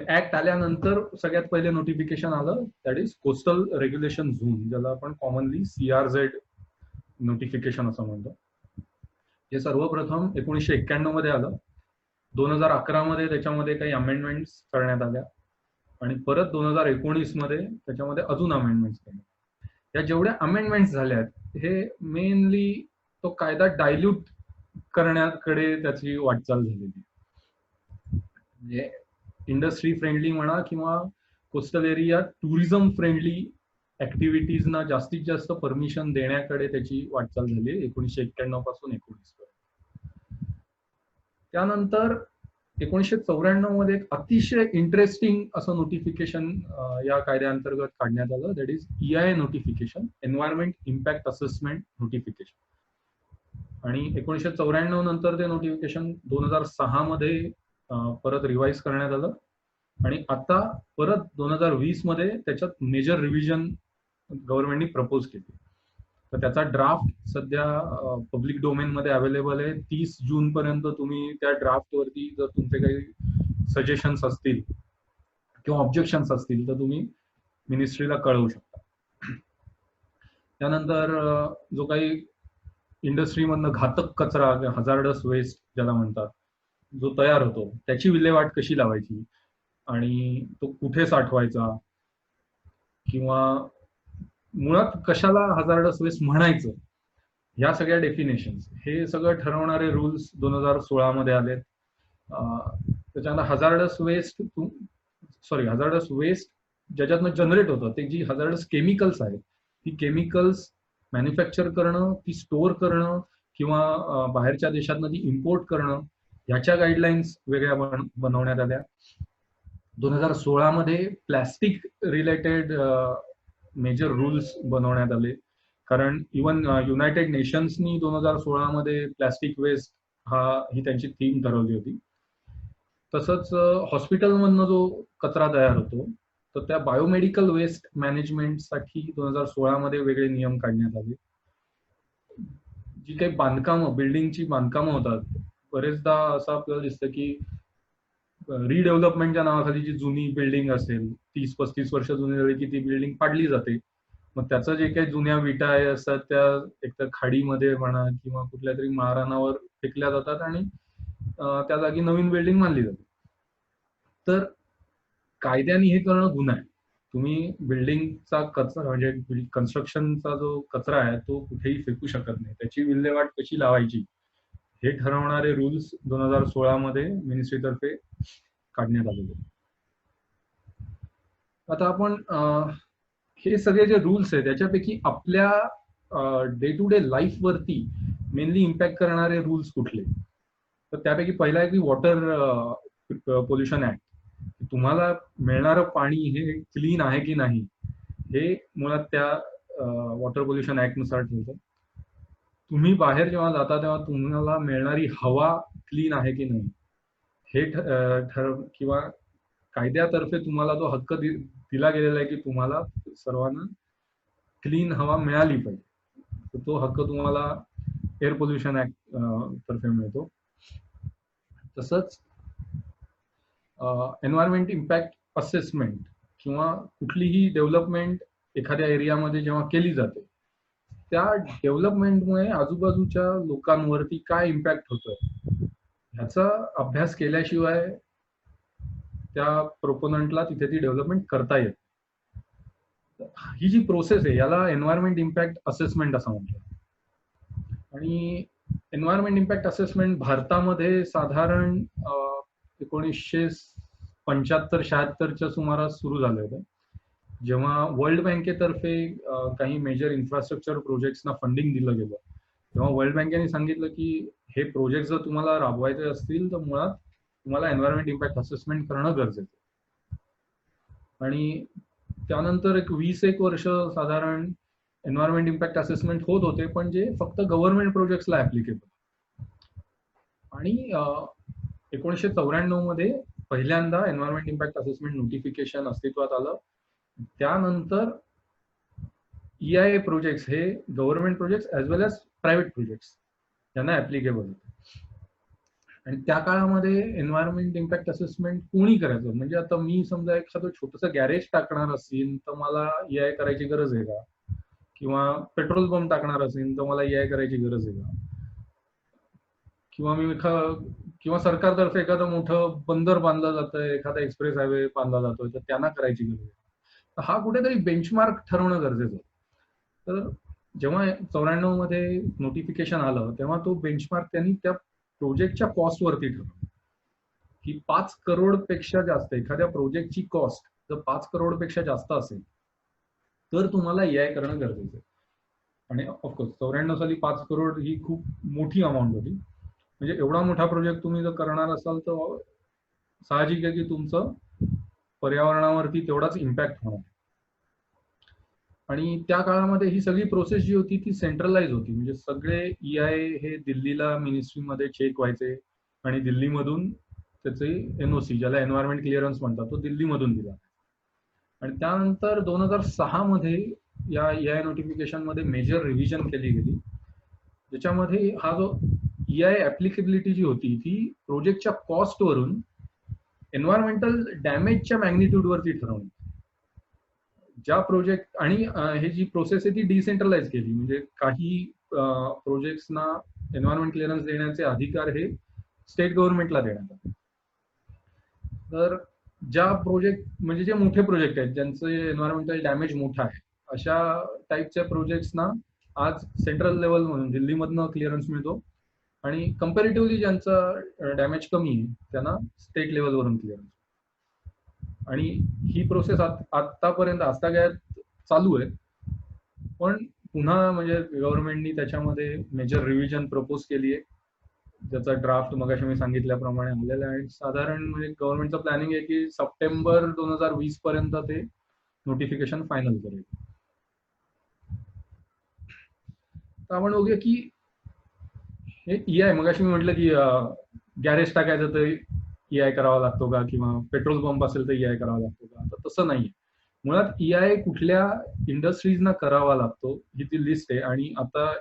ऍक्ट आल्यानंतर सगळ्यात पहिले नोटिफिकेशन आलं, that is coastal regulation zone, ज्याला आपण कॉमनली CRZ नोटिफिकेशन असं म्हणतो. हे सर्वप्रथम 1991 मध्ये आलं. 2011 मध्ये त्याच्यामध्ये काही अमेंडमेंट्स करण्यात आल्या आणि परत 2019 मध्ये त्याच्यामध्ये अजून अमेंडमेंट्स केल्या. या जेवढ्या अमेंडमेंट्स झाल्यात हे मेनली तो कायदा डायल्यूट करण्याकडे त्याची वाटचाल झालेली. म्हणजे इंडस्ट्री फ्रेंडली म्हणा किंवा कोस्टल एरिया टुरिझम फ्रेंडली ऍक्टिव्हिटीजना जास्तीत जास्त परमिशन देण्याकडे त्याची वाटचाल झाली 1991 पासून 19 पर्यंत. त्यानंतर 1994 मध्ये एक अतिशय इंटरेस्टिंग असं नोटिफिकेशन या कायद्याअंतर्गत काढण्यात आलं, that is EIA notification, environment impact assessment notification. आणि 1994 नंतर ते नोटिफिकेशन 2006 मध्ये परत रिवाइज करण्यात आलं आणि आता परत 2020 मध्ये त्याच्यात मेजर रिव्हिजन गव्हर्नमेंटनी प्रपोज केली. तर त्याचा ड्राफ्ट सध्या पब्लिक डोमेन मध्ये अवेलेबल आहे. 30 जून पर्यंत तुम्ही त्या ड्राफ्ट वरती जर तुमचे काही सजेशन्स असतील किंवा ऑब्जेक्शन्स असतील तर तुम्ही मिनिस्ट्रीला कळवू शकता. त्यानंतर जो काही इंडस्ट्रीमधनं घातक कचरा, हजार्डस वेस्ट ज्याला म्हणतात, जो तयार होतो त्याची विल्हेवाट कशी लावायची आणि तो कुठे साठवायचा किंवा मुळात कशाला हजार्डस वेस्ट म्हणायचं, ह्या सगळ्या डेफिनेशन्स हे सगळं ठरवणारे रूल्स 2016 मध्ये आले. त्याच्यानंतर हजार्डस वेस्ट ज्याच्यातनं जनरेट होतं ते जी हजार्डस केमिकल्स आहेत ती केमिकल्स मॅन्युफॅक्चर करणं, ती स्टोअर करणं किंवा बाहेरच्या देशातनं ती इम्पोर्ट करणं, ह्याच्या गाईडलाईन्स वेगळ्या बनवण्यात आल्या. 2016 मध्ये प्लॅस्टिक रिलेटेड मेजर रूल्स बनवण्यात आले, कारण इवन युनायटेड नेशन्सनी 2016 मध्ये प्लॅस्टिक वेस्ट ही त्यांची थीम ठरवली होती. तसंच हॉस्पिटलमधनं जो कचरा तयार होतो तर त्या बायोमेडिकल वेस्ट मॅनेजमेंटसाठी 2016 मध्ये वेगळे नियम काढण्यात आले. जी काही बांधकामं, बिल्डिंगची बांधकामं होतात, बरेचदा असं आपल्याला दिसतं की रिडेव्हलपमेंटच्या नावाखाली जी जुनी बिल्डिंग असेल 30-35 वर्ष जुनी झाली की ती बिल्डिंग पाडली जाते. मग त्याचं जे काही जुन्या विटा असतात त्या एकतर खाडीमध्ये म्हणा किंवा कुठल्या तरी माळरानावर फेकल्या जातात आणि त्या जागी नवीन बिल्डिंग बांधली जाते. तर कायद्याने हे करणं गुन्हा आहे. तुम्ही बिल्डिंगचा कचरा म्हणजे कन्स्ट्रक्शनचा जो कचरा आहे तो कुठेही फेकू शकत नाही. त्याची विल्हेवाट कशी लावायची हे ठरवणारे रूल्स 2016 मध्ये मिनिस्ट्रीतर्फे काढण्यात आलेले. आता आपण हे सगळे जे रूल्स आहेत त्याच्यापैकी आपल्या डे टू डे लाईफ वरती मेनली इम्पॅक्ट करणारे रूल्स कुठले, तर त्यापैकी पहिला आहे की वॉटर पोल्युशन ऍक्ट तुम्हाला मिळणारं पाणी हे क्लीन आहे की नाही हे मुळात त्या वॉटर पोल्युशन ऍक्ट नुसार ठरतं. तुम्ही बाहेर जेव्हा जाता तेव्हा तुम्हाला मिळणारी हवा क्लीन आहे की नाही हे किंवा कायद्यातर्फे तुम्हाला जो हक्क दिला गेलेला आहे की तुम्हाला सर्वांना क्लीन हवा मिळाली पाहिजे, तो हक्क तुम्हाला एअर पोल्युशन ऍक्ट तर्फे मिळतो. तसंच एन्व्हायरमेंट इम्पॅक्ट असेसमेंट किंवा कुठलीही डेव्हलपमेंट एखाद्या एरियामध्ये जेव्हा केली जाते त्या डेव्हलपमेंटमुळे आजूबाजूच्या लोकांवरती काय इम्पॅक्ट होतोय ह्याचा अभ्यास केल्याशिवाय त्या प्रोपोनंटला तिथे ती डेव्हलपमेंट करता येत. ही जी प्रोसेस आहे याला एन्व्हायरमेंट इम्पॅक्ट असेसमेंट असं म्हणतात. आणि एन्व्हायरमेंट इम्पॅक्ट असेसमेंट भारतामध्ये साधारण 1975-76च्या सुमारास सुरू झालं होतं, जेव्हा वर्ल्ड बँकेतर्फे काही मेजर इन्फ्रास्ट्रक्चर प्रोजेक्ट्सना फंडिंग दिलं गेलं. तेव्हा वर्ल्ड बँकेने सांगितलं की हे प्रोजेक्ट जर तुम्हाला राबवायचे असतील तर मुळात तुम्हाला एन्व्हायरमेंट इम्पॅक्ट असेसमेंट करणं गरजेचं आहे. आणि त्यानंतर 20-21 वर्ष साधारण एन्व्हायरमेंट इम्पॅक्ट असेसमेंट होत होते, पण जे फक्त गव्हर्नमेंट प्रोजेक्ट्सला ऍप्लिकेबल. आणि 1994 मध्ये पहिल्यांदा एन्व्हायरमेंट इम्पॅक्ट असेसमेंट नोटिफिकेशन अस्तित्वात आलं. त्यानंतर EIA प्रोजेक्ट्स हे गव्हर्नमेंट प्रोजेक्ट्स ऍज वेल एज प्रायव्हेट प्रोजेक्ट्स यांना ऍप्लिकेबल होते. आणि त्या काळामध्ये एन्व्हायरमेंट इम्पॅक्ट असेसमेंट कोणी करायचं, म्हणजे आता मी समजा एखादं छोटंसं गॅरेज टाकणार असेल तर मला EIA करायची गरज आहे का, किंवा पेट्रोल पंप टाकणार असेल तर मला EIA करायची गरज आहे का, किंवा सरकारतर्फे एखादं मोठं बंदर बांधलं जातंय, एखादा एक्सप्रेस हायवे बांधला जातोय तर त्यांना करायची गरज आहे. तर हा कुठेतरी बेंचमार्क ठरवणं गरजेचं आहे. तर जेव्हा 94 मध्ये नोटिफिकेशन आलं तेव्हा तो बेंचमार्क त्यांनी त्या प्रोजेक्टच्या कॉस्टवरती ठरवलं की 5 करोड पेक्षा जास्त एखाद्या प्रोजेक्टची कॉस्ट जर 5 करोड पेक्षा जास्त असेल तर तुम्हाला EIA करणं गरजेचं आहे. आणि ऑफकोर्स 94 साली 5 करोड ही खूप मोठी अमाऊंट होती. म्हणजे एवढा मोठा प्रोजेक्ट तुम्ही जर करणार असाल तर साहजिक आहे की तुमचं पर्यावरणावरती तेवढाच इम्पॅक्ट होणार. आणि त्या काळामध्ये ही सगळी प्रोसेस जी होती ती सेंट्रलाइज होती, म्हणजे सगळे EIA हे दिल्लीला मिनिस्ट्रीमध्ये चेक व्हायचे आणि दिल्लीमधून त्याचे NOC ज्याला एन्व्हायरमेंट क्लिअरन्स म्हणतात तो दिल्लीमधून दिला. आणि त्यानंतर 2006 मध्ये या EIA नोटिफिकेशन मध्ये मेजर रिव्हिजन केली गेली, ज्याच्यामध्ये हा जो EIA ऍप्लिकेबिलिटी जी होती ती प्रोजेक्टच्या कॉस्टवरून एन्व्हायरमेंटल डॅमेजच्या मॅग्निट्यूड वरती ठरवली. ज्या प्रोजेक्ट आणि हे जी प्रोसेस आहे ती डिसेंट्रलाइज केली, म्हणजे काही प्रोजेक्ट्सना एन्व्हायरमेंट क्लिअरन्स देण्याचे अधिकार हे स्टेट गव्हर्नमेंटला देण्यात आले. तर ज्या प्रोजेक्ट म्हणजे जे मोठे प्रोजेक्ट आहेत ज्यांचं एन्व्हायरमेंटल डॅमेज मोठा आहे अशा टाईपच्या प्रोजेक्ट्सना आज सेंट्रल लेवल म्हणून दिल्लीमधनं क्लिअरन्स मिळतो, आणि कम्पॅरेटिव्हली ज्यांचा डॅमेज कमी आहे त्यांना स्टेट लेवलवरून क्लिअरन्स. आणि ही प्रोसेस आतापर्यंत आजतागायत चालू आहे, पण पुन्हा म्हणजे गव्हर्नमेंटनी त्याच्यामध्ये मेजर रिव्हिजन प्रपोज केली आहे, ज्याचा ड्राफ्ट मगाशी मी सांगितल्याप्रमाणे आलेला आहे. साधारण म्हणजे गव्हर्नमेंटचं प्लॅनिंग आहे की सप्टेंबर 2020 पर्यंत ते नोटिफिकेशन फायनल करेल. तर आपण बघूया की हे EIA मगाशी मी म्हटलं की गॅरेज टाकायचं तर EIA करावा लागतो का, किंवा पेट्रोल पंप असेल तर EIA करावा लागतो का, तर तसं नाहीये. मुळात EIA कुठल्या इंडस्ट्रीजना करावा लागतो ही ती लिस्ट आहे. आणि आता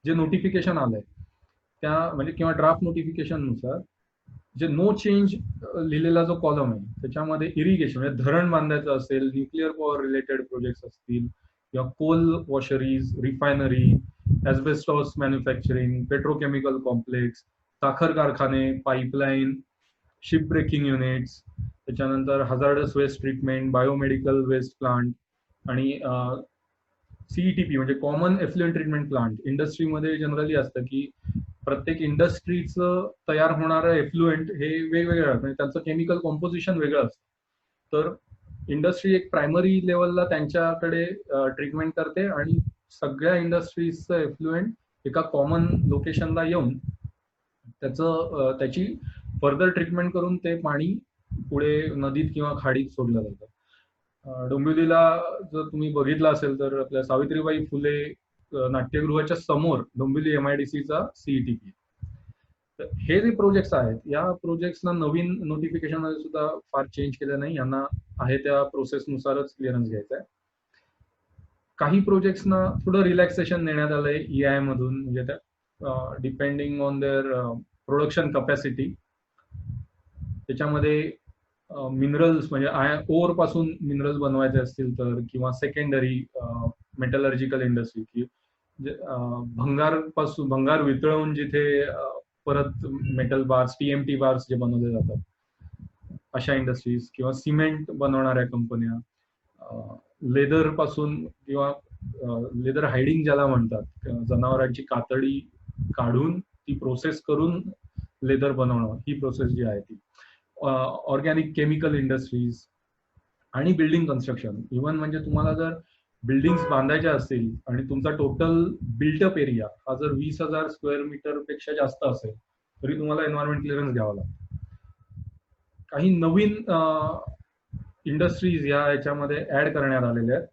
जे नोटिफिकेशन आलंय त्या म्हणजे किंवा ड्राफ्ट नोटिफिकेशन नुसार जे नो चेंज लिहिलेला जो कॉलम आहे त्याच्यामध्ये इरिगेशन म्हणजे धरण बांधायचं असेल, न्यूक्लिअर पॉवर रिलेटेड प्रोजेक्ट्स असतील, किंवा coal washeries, refinery, asbestos manufacturing, petrochemical complex, साखर कारखाने, पाईपलाईन, शिप ब्रेकिंग युनिट्स, त्याच्यानंतर hazardous waste treatment, biomedical waste plant, आणि CETP म्हणजे कॉमन एफ्लुएंट ट्रीटमेंट प्लांट. इंडस्ट्रीमध्ये जनरली असतं की प्रत्येक इंडस्ट्रीचं तयार होणारं एफ्लुएंट हे वेगवेगळं म्हणजे त्यांचं केमिकल कॉम्पोजिशन वेगळं असतं. तर इंडस्ट्री एक प्रायमरी लेवलला त्यांच्याकडे ट्रीटमेंट करते आणि सगळ्या इंडस्ट्रीजचं एफ्लुएंट एका कॉमन लोकेशनला येऊन त्याची फर्दर ट्रीटमेंट करून ते पाणी पुढे नदीत किंवा खाडीत सोडलं जातं. डोंबिवलीला जर तुम्ही बघितलं असेल तर आपल्या सावित्रीबाई फुले नाट्यगृहाच्या समोर डोंबिवली MIDCचा CETP. तर हे जे प्रोजेक्ट्स आहेत, या प्रोजेक्ट्सना नवीन नोटिफिकेशन मध्ये सुद्धा फार चेंज केलं नाही. यांना आहे त्या प्रोसेसनुसारच क्लिअरन्स घ्यायचा आहे. काही प्रोजेक्ट्सना थोडं रिलॅक्सेशन देण्यात आलंय EIA मधून, म्हणजे त्या depending on their production capacity. त्याच्यामध्ये मिनरल्स म्हणजे ओर पासून मिनरल्स बनवायचे असतील तर, किंवा सेकंडरी मेटलर्जिकल इंडस्ट्री की भंगार वितळवून जिथे परत मेटल बार्स, TMT बार्स जे बनवले जातात, अशा इंडस्ट्रीज, किंवा सिमेंट बनवणाऱ्या कंपन्या, लेदर पासून किंवा लेदर हायडिंग ज्याला म्हणतात, जनावरांची कातडी काढून ती प्रोसेस करून लेदर बनवणं, ही प्रोसेस जी आहे ती, ऑर्गॅनिक केमिकल इंडस्ट्रीज आणि बिल्डिंग कन्स्ट्रक्शन. इव्हन म्हणजे तुम्हाला जर बिल्डिंग्स बांधायच्या असतील आणि तुमचा टोटल बिल्टअप एरिया हा जर 20,000 स्क्वेअर मीटर पेक्षा जास्त असेल तरी तुम्हाला एन्व्हायरमेंट क्लिअरन्स घ्यावा लागतो. काही नवीन इंडस्ट्रीज याच्यामध्ये ऍड करण्यात आलेल्या आहेत.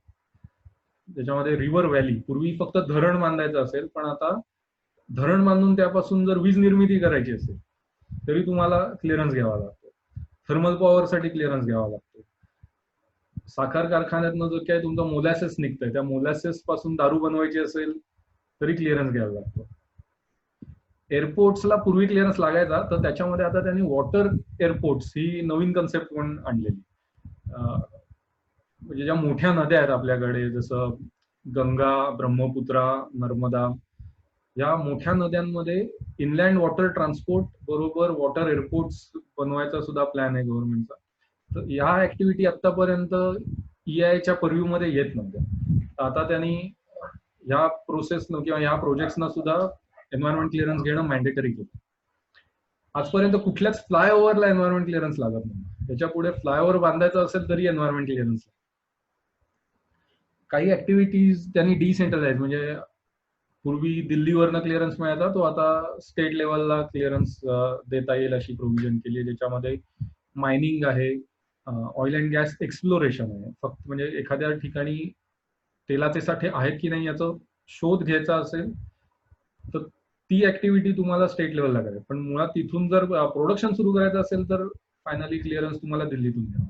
त्याच्यामध्ये रिव्हर व्हॅली, पूर्वी फक्त धरण बांधायचं असेल, पण आता धरण बांधून त्यापासून जर वीज निर्मिती करायची असेल तरी तुम्हाला क्लिअरन्स घ्यावा लागतो. थर्मल पॉवर साठी क्लिअरन्स घ्यावा लागतो. साखर कारखान्यातनं जो काय तुमचा मोलॅसेस निघतंय, त्या मोलॅसेस पासून दारू बनवायची असेल तरी क्लिअरन्स घ्यावा लागतो. एअरपोर्ट्सला पूर्वी क्लिअरन्स लागायचा, तर त्याच्यामध्ये आता त्यांनी वॉटर एअरपोर्ट्स ही नवीन कन्सेप्ट पण आणलेली. म्हणजे ज्या मोठ्या नद्या आहेत आपल्याकडे, जसं गंगा, ब्रह्मपुत्रा, नर्मदा, या मोठ्या नद्यांमध्ये इनलँड वॉटर ट्रान्सपोर्ट बरोबर वॉटर एअरपोर्ट्स बनवायचा सुद्धा प्लॅन आहे गव्हर्नमेंटचा. तर या ऍक्टिव्हिटी आतापर्यंत EIAच्या पर्व्ह्यू मध्ये येत नव्हत्या. आता त्यांनी या प्रोसेसनं किंवा या प्रोजेक्ट्सना सुद्धा एन्व्हायरमेंट क्लिअरन्स घेणं मॅन्डेटरी केलं. आजपर्यंत कुठल्याच फ्लायओव्हरला एन्व्हायरमेंट क्लिअरन्स लागत नाही. त्याच्या पुढे फ्लायओव्हर बांधायचं असेल तरी एन्व्हायरमेंट क्लिअरन्स. काही ऍक्टिव्हिटीज त्यांनी डिसेंट्रलाइज, म्हणजे पूर्वी दिल्लीवरनं क्लिअरन्स मिळायचा, तो आता स्टेट लेवलला क्लिअरन्स देता येईल अशी प्रोव्हिजन केली आहे. ज्याच्यामध्ये मायनिंग आहे, ऑइल अँड गॅस एक्सप्लोरेशन आहे. फक्त म्हणजे एखाद्या ठिकाणी तेलाचे साठे आहेत की नाही याचा शोध घ्यायचा असेल तर ती ऍक्टिव्हिटी तुम्हाला स्टेट लेवलला करायची. पण मुळात तिथून जर प्रोडक्शन सुरू करायचं असेल तर फायनली क्लिअरन्स तुम्हाला दिल्लीतून घ्यावा.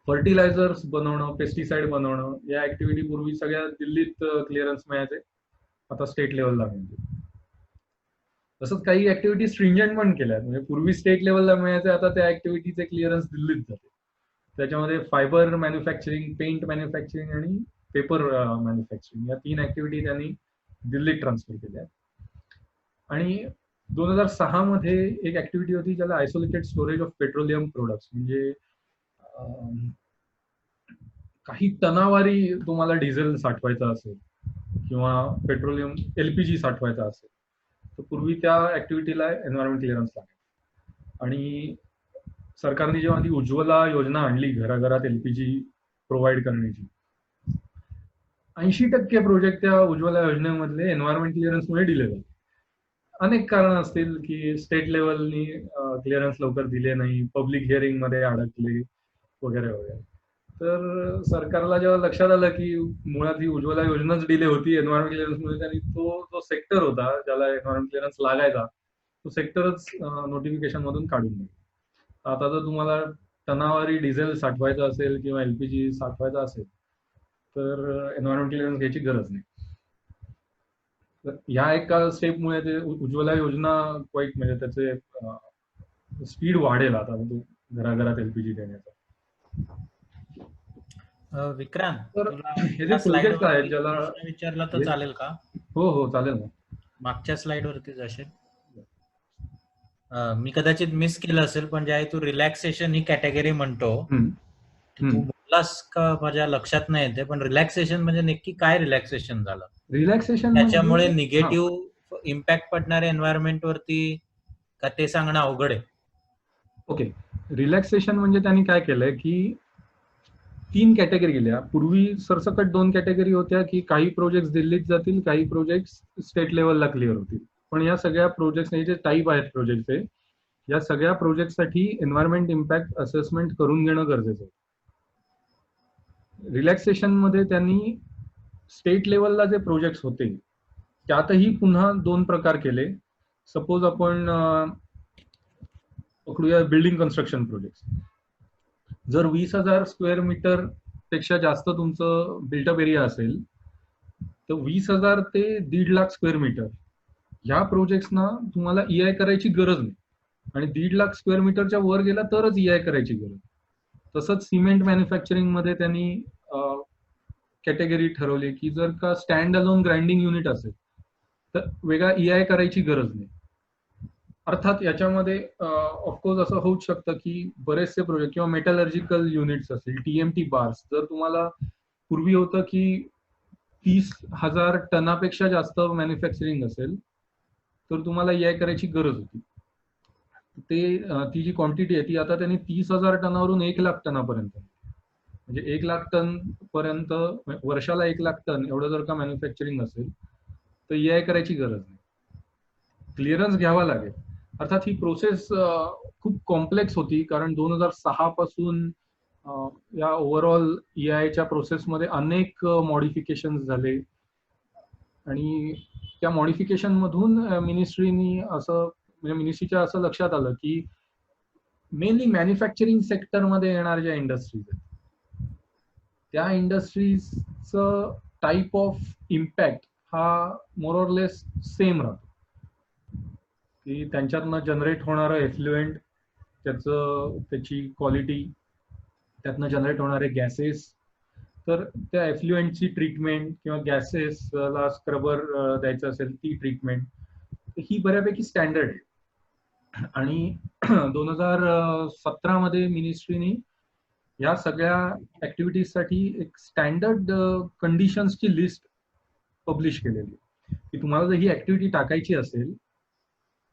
फर्टिलायझर्स बनवणं, पेस्टिसाइड बनवणं, या ऍक्टिव्हिटी पूर्वी सगळ्या दिल्लीत क्लिअरन्स मिळायचे, आता स्टेट लेवलला मिळते. तसंच काही ऍक्टिव्हिटी स्ट्रिंजंट पण केल्या आहेत. म्हणजे पूर्वी स्टेट लेवलला मिळायचे, आता त्या ऍक्टिव्हिटीचे क्लिअरन्स दिल्लीत जाते. त्याच्यामध्ये फायबर मॅन्युफॅक्चरिंग, पेंट मॅन्युफॅक्चरिंग आणि पेपर मॅन्युफॅक्चरिंग, या 3 ऍक्टिव्हिटी त्यांनी दिल्लीत ट्रान्सफर केल्या. आणि 2006 मध्ये एक ऍक्टिव्हिटी होती ज्याला isolated storage of petroleum products, म्हणजे काही टनावारी तुम्हाला डिझेल साठवायचं असेल किंवा पेट्रोलियम LPG साठवायचा असेल तर पूर्वी त्या ऍक्टिव्हिटीला एन्व्हायरमेंट क्लिअरन्स लागेल. आणि सरकारने जेव्हा ती उज्ज्वला योजना आणली घराघरात LPG प्रोव्हाइड करण्याची, 80% प्रोजेक्ट त्या उज्ज्वला योजनेमधले एन्व्हायरमेंट क्लिअरन्समुळे डिले झाले. अनेक कारण असतील की स्टेट लेवलनी क्लिअरन्स लवकर दिले नाही, पब्लिक हिअरिंग मध्ये अडकले वगैरे वगैरे. तर सरकारला जेव्हा लक्षात आलं की मुळात ही उज्ज्वला योजनाच डिले होती एन्व्हायरमेंट क्लिअरन्समुळे, त्यांनी तो जो सेक्टर होता ज्याला एन्व्हायरमेंट क्लिअरन्स लागायचा तो सेक्टरच नोटिफिकेशन मधून काढून दिला. आता जर तुम्हाला टनावारी डिझेल साठवायचा असेल किंवा LPG साठवायचा असेल तर एन्व्हायरमेंट क्लिअरन्स घ्यायची गरज नाही. तर ह्या एका स्टेपमुळे ते उज्ज्वला योजना क्वाईट, म्हणजे त्याचे स्पीड वाढेल आता घराघरात LPG देण्याचा. विक्रांत, तर हे जे प्रोजेक्ट आहेत ज्याला विचारला तर चालेल का? हो चालेल ना. मागच्या स्लाइड वरती जाशील. मी कदाचित मिस केलं असेल, पण ज्या तू रिलॅक्सेशन ही कॅटेगरी म्हणतो, तू बोललास का माझ्या लक्षात नाही येते, पण रिलॅक्सेशन म्हणजे नक्की काय रिलॅक्सेशन झालं? रिलॅक्सेशन त्याच्यामुळे निगेटिव्ह इम्पॅक्ट पडणारे एन्व्हायरमेंट वरती का ते सांगणं अवघड आहे? ओके, रिलॅक्सेशन म्हणजे त्यांनी काय केलंय की 3 कॅटेगरी केल्या. पूर्वी सरसकट 2 कॅटेगरी होत्या की काही प्रोजेक्ट दिल्लीत जातील, काही प्रोजेक्ट स्टेट लेवलला क्लिअर होतील. पण या सगळ्या प्रोजेक्ट जे टाईप आहेत प्रोजेक्टचे, या सगळ्या प्रोजेक्टसाठी एन्व्हायरमेंट इम्पॅक्ट असेसमेंट करून घेणं गरजेचं आहे. रिलॅक्सेशन मध्ये त्यांनी स्टेट लेवलला जे प्रोजेक्ट होते त्यातही पुन्हा 2 प्रकार केले. सपोज आपण पकडूया बिल्डिंग कन्स्ट्रक्शन प्रोजेक्ट. जर 20,000 स्क्वेअर मीटर पेक्षा जास्त तुमचं बिल्टअप एरिया असेल तर 20,000 ते 1.5 लाख स्क्वेअर मीटर ह्या प्रोजेक्ट्सना तुम्हाला EI करायची गरज नाही, आणि 1.5 लाख स्क्वेअर मीटरच्या वर गेला तरच EI करायची गरज. तसंच सिमेंट मॅन्युफॅक्चरिंग मध्ये त्यांनी कॅटेगरी ठरवली की जर का स्टँड अलोन ग्राइंडिंग युनिट असेल तर वेगळा EI करायची गरज नाही. अर्थात याच्यामध्ये ऑफकोर्स असं होऊच शकतं की बरेचसे प्रोजेक्ट किंवा मेटलर्जिकल युनिट्स असतील, TMT बार्स, जर तुम्हाला पूर्वी होतं की 30,000 टनापेक्षा जास्त मॅन्युफॅक्चरिंग असेल तर तुम्हाला EI करायची गरज होती. ती जी क्वांटिटी आहे ती आता त्यांनी 30,000 टनावरून 1 लाख टनापर्यंत, म्हणजे 1 लाख टन पर्यंत वर्षाला 1 लाख टन एवढं जर का मॅन्युफॅक्चरिंग असेल तर EI करायची गरज नाही. क्लिअरन्स घ्यावा लागेल. अर्थात ही प्रोसेस खूप कॉम्प्लेक्स होती, कारण 2006 पासून या ओव्हरऑल EIच्या प्रोसेसमध्ये अनेक मॉडिफिकेशन झाले, आणि त्या मॉडिफिकेशन मधून मिनिस्ट्रीच्या असं लक्षात आलं की मेनली मॅन्युफॅक्चरिंग सेक्टरमध्ये येणाऱ्या ज्या इंडस्ट्रीज आहेत त्या इंडस्ट्रीजचं टाईप ऑफ इम्पॅक्ट हा मोर ऑर लेस सेम राहतो, की त्यांच्यातनं जनरेट होणारं एफ्लुएंट, त्याची क्वालिटी, त्यातनं जनरेट होणारे गॅसेस, तर त्या एफ्लुएंटची ट्रीटमेंट किंवा गॅसेसला स्क्रबर द्यायचं असेल ती ट्रीटमेंट, ही बऱ्यापैकी स्टँडर्ड आहे. आणि 2017 मध्ये मिनिस्ट्रीनी या सगळ्या ऍक्टिव्हिटीजसाठी एक स्टँडर्ड कंडिशन्सची लिस्ट पब्लिश केलेली, की तुम्हाला जर ही ऍक्टिव्हिटी टाकायची असेल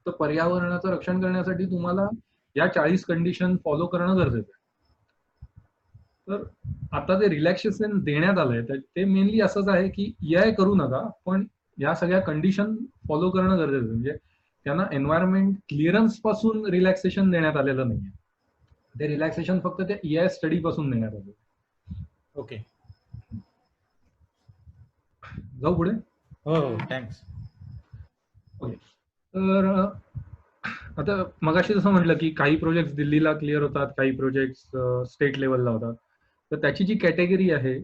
तर पर्यावरणाचं रक्षण करण्यासाठी तुम्हाला या 40 कंडिशन फॉलो करणं गरजेचं आहे. तर आता जे रिलॅक्सेशन देण्यात आलंय ते मेनली असंच आहे की EI करू नका, पण या सगळ्या कंडिशन फॉलो करणं गरजेचं आहे. म्हणजे त्यांना एन्व्हायरमेंट क्लिअरन्स पासून रिलॅक्सेशन देण्यात आलेलं नाहीये, ते रिलॅक्सेशन फक्त त्या EI स्टडी पासून देण्यात आले. ओके, जाऊ पुढे. हो थँक्स. ओके, तर आता मगाशी जसं म्हटलं की काही प्रोजेक्ट दिल्लीला क्लिअर होतात, काही प्रोजेक्ट स्टेट लेवलला होतात. तर त्याची जी कॅटेगरी आहे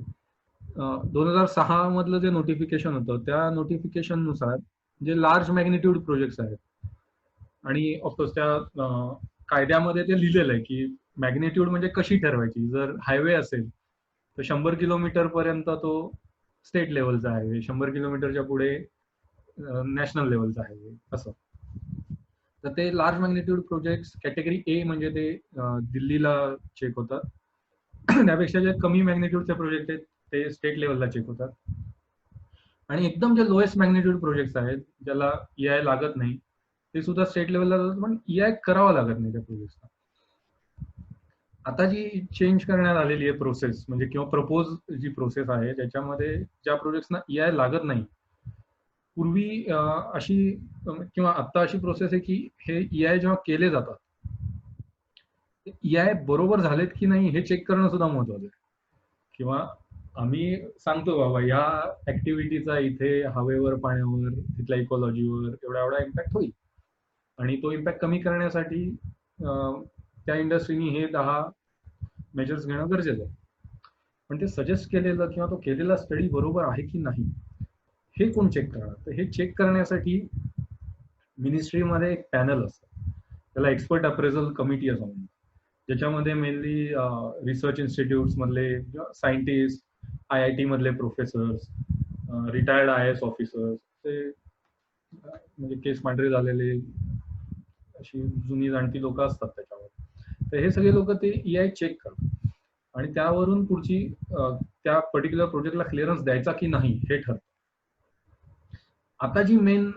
2006 मधलं जे नोटिफिकेशन होतं त्या नोटिफिकेशन नुसार जे लार्ज मॅग्निट्यूड प्रोजेक्ट्स आहेत, आणि ऑफकोर्स त्या कायद्यामध्ये ते लिहिलेलं आहे की मॅग्निट्यूड म्हणजे कशी ठरवायची. जर हायवे असेल तर 100 किलोमीटर पर्यंत तो स्टेट लेवलचा हायवे, 100 किलोमीटरच्या पुढे नॅशनल लेवलचा हायवे, असं. तर ते large magnitude project category A म्हणजे ते दिल्लीला चेक होतात. त्यापेक्षा जे कमी मॅग्निट्यूडचे प्रोजेक्ट आहेत ते स्टेट लेवलला चेक होतात. आणि एकदम जे लोएस्ट मॅग्निट्यूड प्रोजेक्ट आहेत ज्याला EI लागत नाही ते सुद्धा स्टेट लेवलला जातात, पण EI करावा लागत नाही त्या प्रोजेक्टला. आता जी चेंज करण्यात आलेली आहे प्रोसेस, म्हणजे किंवा प्रपोज जी प्रोसेस आहे त्याच्यामध्ये ज्या प्रोजेक्ट्सना EI लागत नाही, पूर्वी अशी किंवा आता अशी प्रोसेस आहे की हे EI जेव्हा केले जातात EI बरोबर झालेत की नाही हे चेक करणं सुद्धा महत्वाचं आहे. किंवा आम्ही सांगतो बाबा या ऍक्टिव्हिटीचा इथे हवेवर, पाण्यावर, तिथल्या इकॉलॉजीवर एवढा इम्पॅक्ट होईल, आणि तो इम्पॅक्ट कमी करण्यासाठी त्या इंडस्ट्रीनी हे 10 मेजर्स घेणं गरजेचं आहे. पण ते सजेस्ट केलेलं किंवा तो केलेला स्टडी बरोबर आहे की नाही हे कोण चेक करणार? तर हे चेक करण्यासाठी मिनिस्ट्रीमध्ये एक पॅनल असतं, त्याला एक्सपर्ट अप्रेझल कमिटी असं म्हणतात, ज्याच्यामध्ये मेनली रिसर्च इन्स्टिट्यूट्स मधले सायंटिस्ट, IIT मधले प्रोफेसर्स, रिटायर्ड IAS ऑफिसर्स, ते म्हणजे केस पांढरे झालेले अशी जुनी जाणती लोक असतात त्याच्यावर. तर हे सगळे लोक ते EI चेक करतात आणि त्यावरून पुढची त्या पर्टिक्युलर प्रोजेक्टला क्लिअरन्स द्यायचा की नाही हे ठरतं. आता जी मेन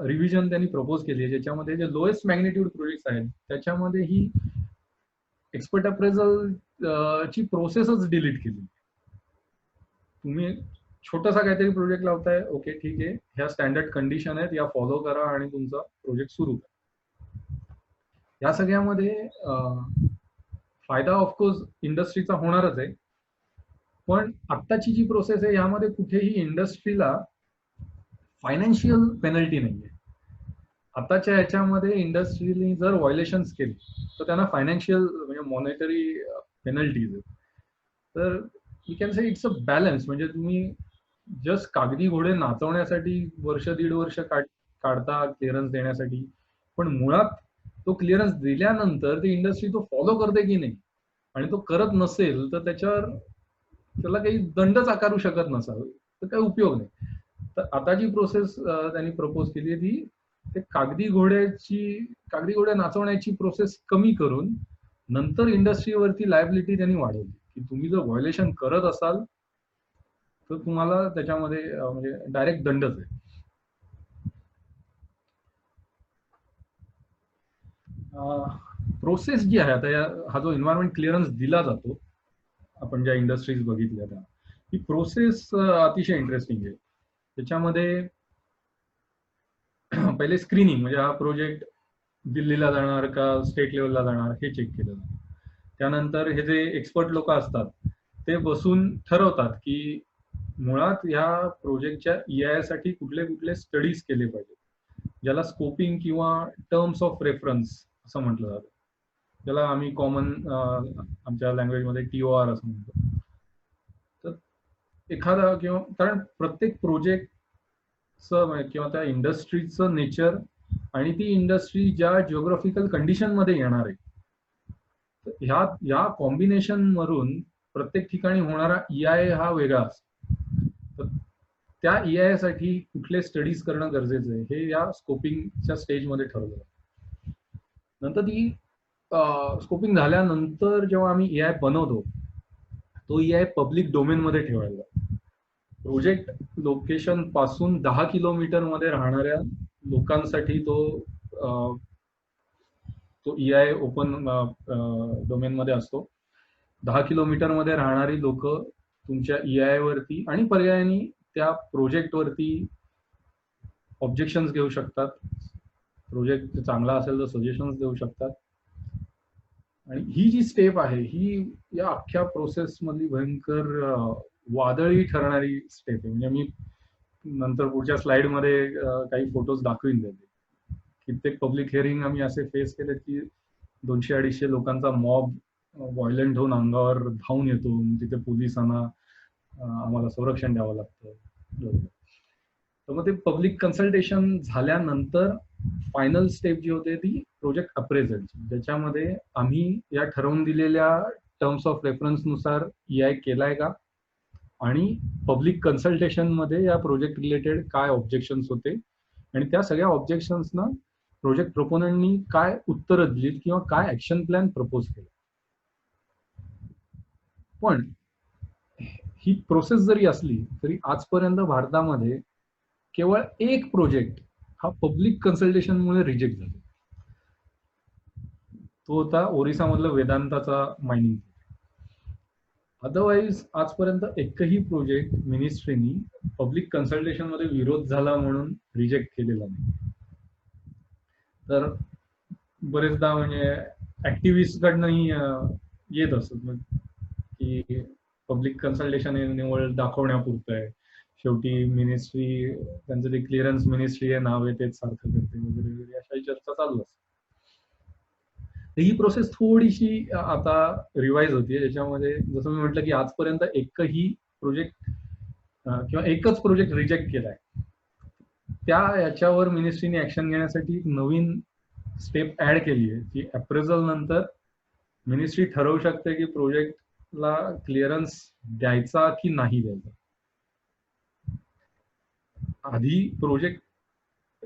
रिव्हिजन त्यांनी प्रपोज केली आहे ज्याच्यामध्ये जे लोएस्ट मॅग्निट्यूड प्रोजेक्ट आहेत त्याच्यामध्ये ही एक्सपर्ट अप्रेझल ची प्रोसेसच डिलीट केली. तुम्ही छोटासा काहीतरी प्रोजेक्ट लावताय, ओके ठीक आहे, ह्या स्टँडर्ड कंडिशन आहेत या फॉलो करा आणि तुमचा प्रोजेक्ट सुरू करा. या सगळ्यामध्ये फायदा ऑफकोर्स इंडस्ट्रीचा होणारच आहे, पण आत्ताची जी प्रोसेस आहे यामध्ये कुठेही इंडस्ट्रीला फायनान्शियल पेनल्टी नाहीये. आताच्या ह्याच्यामध्ये इंडस्ट्रीने जर व्हायोलेशन्स केली तर त्यांना फायनान्शियल म्हणजे मॉनिटरी पेनल्टीज आहेत. तर you can say it's a balance. म्हणजे तुम्ही जस्ट कागदी घोडे नाचवण्यासाठी वर्ष दीड वर्ष काढता क्लिअरन्स देण्यासाठी, पण मुळात तो क्लिअरन्स दिल्यानंतर ती इंडस्ट्री तो फॉलो करते की नाही, आणि तो करत नसेल तर त्याला काही दंडच आकारू शकत नसावे तर काही उपयोग नाही. तर आता जी प्रोसेस त्यांनी प्रपोज केली आहे ती ते कागदी घोडे नाचवण्याची प्रोसेस कमी करून नंतर इंडस्ट्रीवरती लायबिलिटी त्यांनी वाढवली, की तुम्ही जर व्हायोलेशन करत असाल तर तुम्हाला त्याच्यामध्ये म्हणजे डायरेक्ट दंडच आहे. प्रोसेस जी आहे आता हा जो एन्व्हायरमेंट क्लिअरन्स दिला जातो आपण ज्या इंडस्ट्रीज बघितल्या त्या, ही प्रोसेस अतिशय इंटरेस्टिंग आहे. त्याच्यामध्ये पहिले स्क्रीनिंग म्हणजे हा प्रोजेक्ट दिल्लीला जाणार का स्टेट लेवलला जाणार हे चेक केलं जातं. त्यानंतर हे जे एक्सपर्ट लोक असतात ते बसून ठरवतात की मुळात ह्या प्रोजेक्टच्या EIA साठी कुठले कुठले स्टडीज केले पाहिजे, ज्याला स्कोपिंग किंवा टर्म्स ऑफ रेफरन्स असं म्हटलं जातं, ज्याला आम्ही कॉमन आमच्या लँग्वेजमध्ये TOR असं म्हणतो. तर एखादा किंवा कारण प्रत्येक प्रोजेक्टचं किंवा त्या इंडस्ट्रीचं नेचर आणि ती इंडस्ट्री ज्या जिओग्राफिकल कंडिशन मध्ये येणार आहे या कॉम्बिनेशन वरून प्रत्येक ठिकाणी होणारा EIA हा वेगळा असतो. तर त्या EIA साठी कुठले स्टडीज करणं गरजेचं आहे हे या स्कोपिंगच्या स्टेजमध्ये ठरवलं जातं. नंतर ती स्कोपिंग झाल्यानंतर जेव्हा आम्ही EIA बनवतो तो EIA पब्लिक डोमेन मध्ये ठेवायला जातो. प्रोजेक्ट लोकेशन पासून 10 किलोमीटर मध्ये राहणाऱ्या लोकांसाठी तो EIA ओपन डोमेन मध्ये असतो. 10 किलोमीटर मध्ये राहणारी लोक तुमच्या EIA वरती आणि पर्यायाने त्या प्रोजेक्ट वरती ऑब्जेक्शन्स घेऊ शकतात. प्रोजेक्ट चांगला असेल तर सजेशन्स देऊ शकतात. आणि ही जी स्टेप आहे ही या अख्ख्या प्रोसेस मधली भयंकर वादळी ठरणारी स्टेप आहे. म्हणजे मी नंतर पुढच्या स्लाइड मध्ये काही फोटोज दाखवीन त्याचे. कित्येक पब्लिक हिअरिंग आम्ही असे फेस केले की 200-250 लोकांचा मॉब व्हायलंट होऊन अंगावर धावून येतो, तिथे पोलिसांना आम्हाला संरक्षण द्यावं लागतं. तर मग ते पब्लिक कन्सल्टेशन झाल्यानंतर फायनल स्टेप जी होते ती प्रोजेक्ट अप्रेझलची, ज्याच्यामध्ये आम्ही या ठरवून दिलेल्या टर्म्स ऑफ रेफरन्स नुसार EIA केलाय का आणि पब्लिक कन्सल्टेशन मध्ये या प्रोजेक्ट रिलेटेड काय ऑब्जेक्शन्स होते आणि त्या सगळ्या ऑब्जेक्शन्सना प्रोजेक्ट प्रोपोनंटनी काय उत्तरं दिलीत किंवा काय ऍक्शन प्लॅन प्रपोज केला. पण ही प्रोसेस जरी असली तरी आजपर्यंत भारतामध्ये केवळ एक प्रोजेक्ट हा पब्लिक कन्सल्टेशनमुळे रिजेक्ट झाला. तो होता ओरिसा मधला वेदांताचा मायनिंग. अदरवाईज आजपर्यंत एकही प्रोजेक्ट मिनिस्ट्रीनी पब्लिक कन्सल्टेशन मध्ये विरोध झाला म्हणून रिजेक्ट केलेला नाही. तर बरेचदा म्हणजे ऍक्टिव्हिस्ट कडनंही येत असत की पब्लिक कन्सल्टेशन हे निवड दाखवण्यापुरतं आहे, शेवटी मिनिस्ट्री त्यांचं जे क्लिअरन्स मिनिस्ट्री आहे नाव आहे तेच सारखं करते वगैरे वगैरे अशाही चर्चा चालू असते. ही प्रोसेस थोडीशी आता रिवाइज होतीये, ज्याच्यामध्ये जसं मी म्हटलं की आजपर्यंत एकही प्रोजेक्ट किंवा एकच प्रोजेक्ट रिजेक्ट केलाय. त्या याच्यावर मिनिस्ट्रीने ऍक्शन घेण्यासाठी नवीन स्टेप ऍड केली आहे की अप्रेझल नंतर मिनिस्ट्री ठरवू शकते की प्रोजेक्टला क्लिअरन्स द्यायचा की नाही द्यायचा. आधी प्रोजेक्ट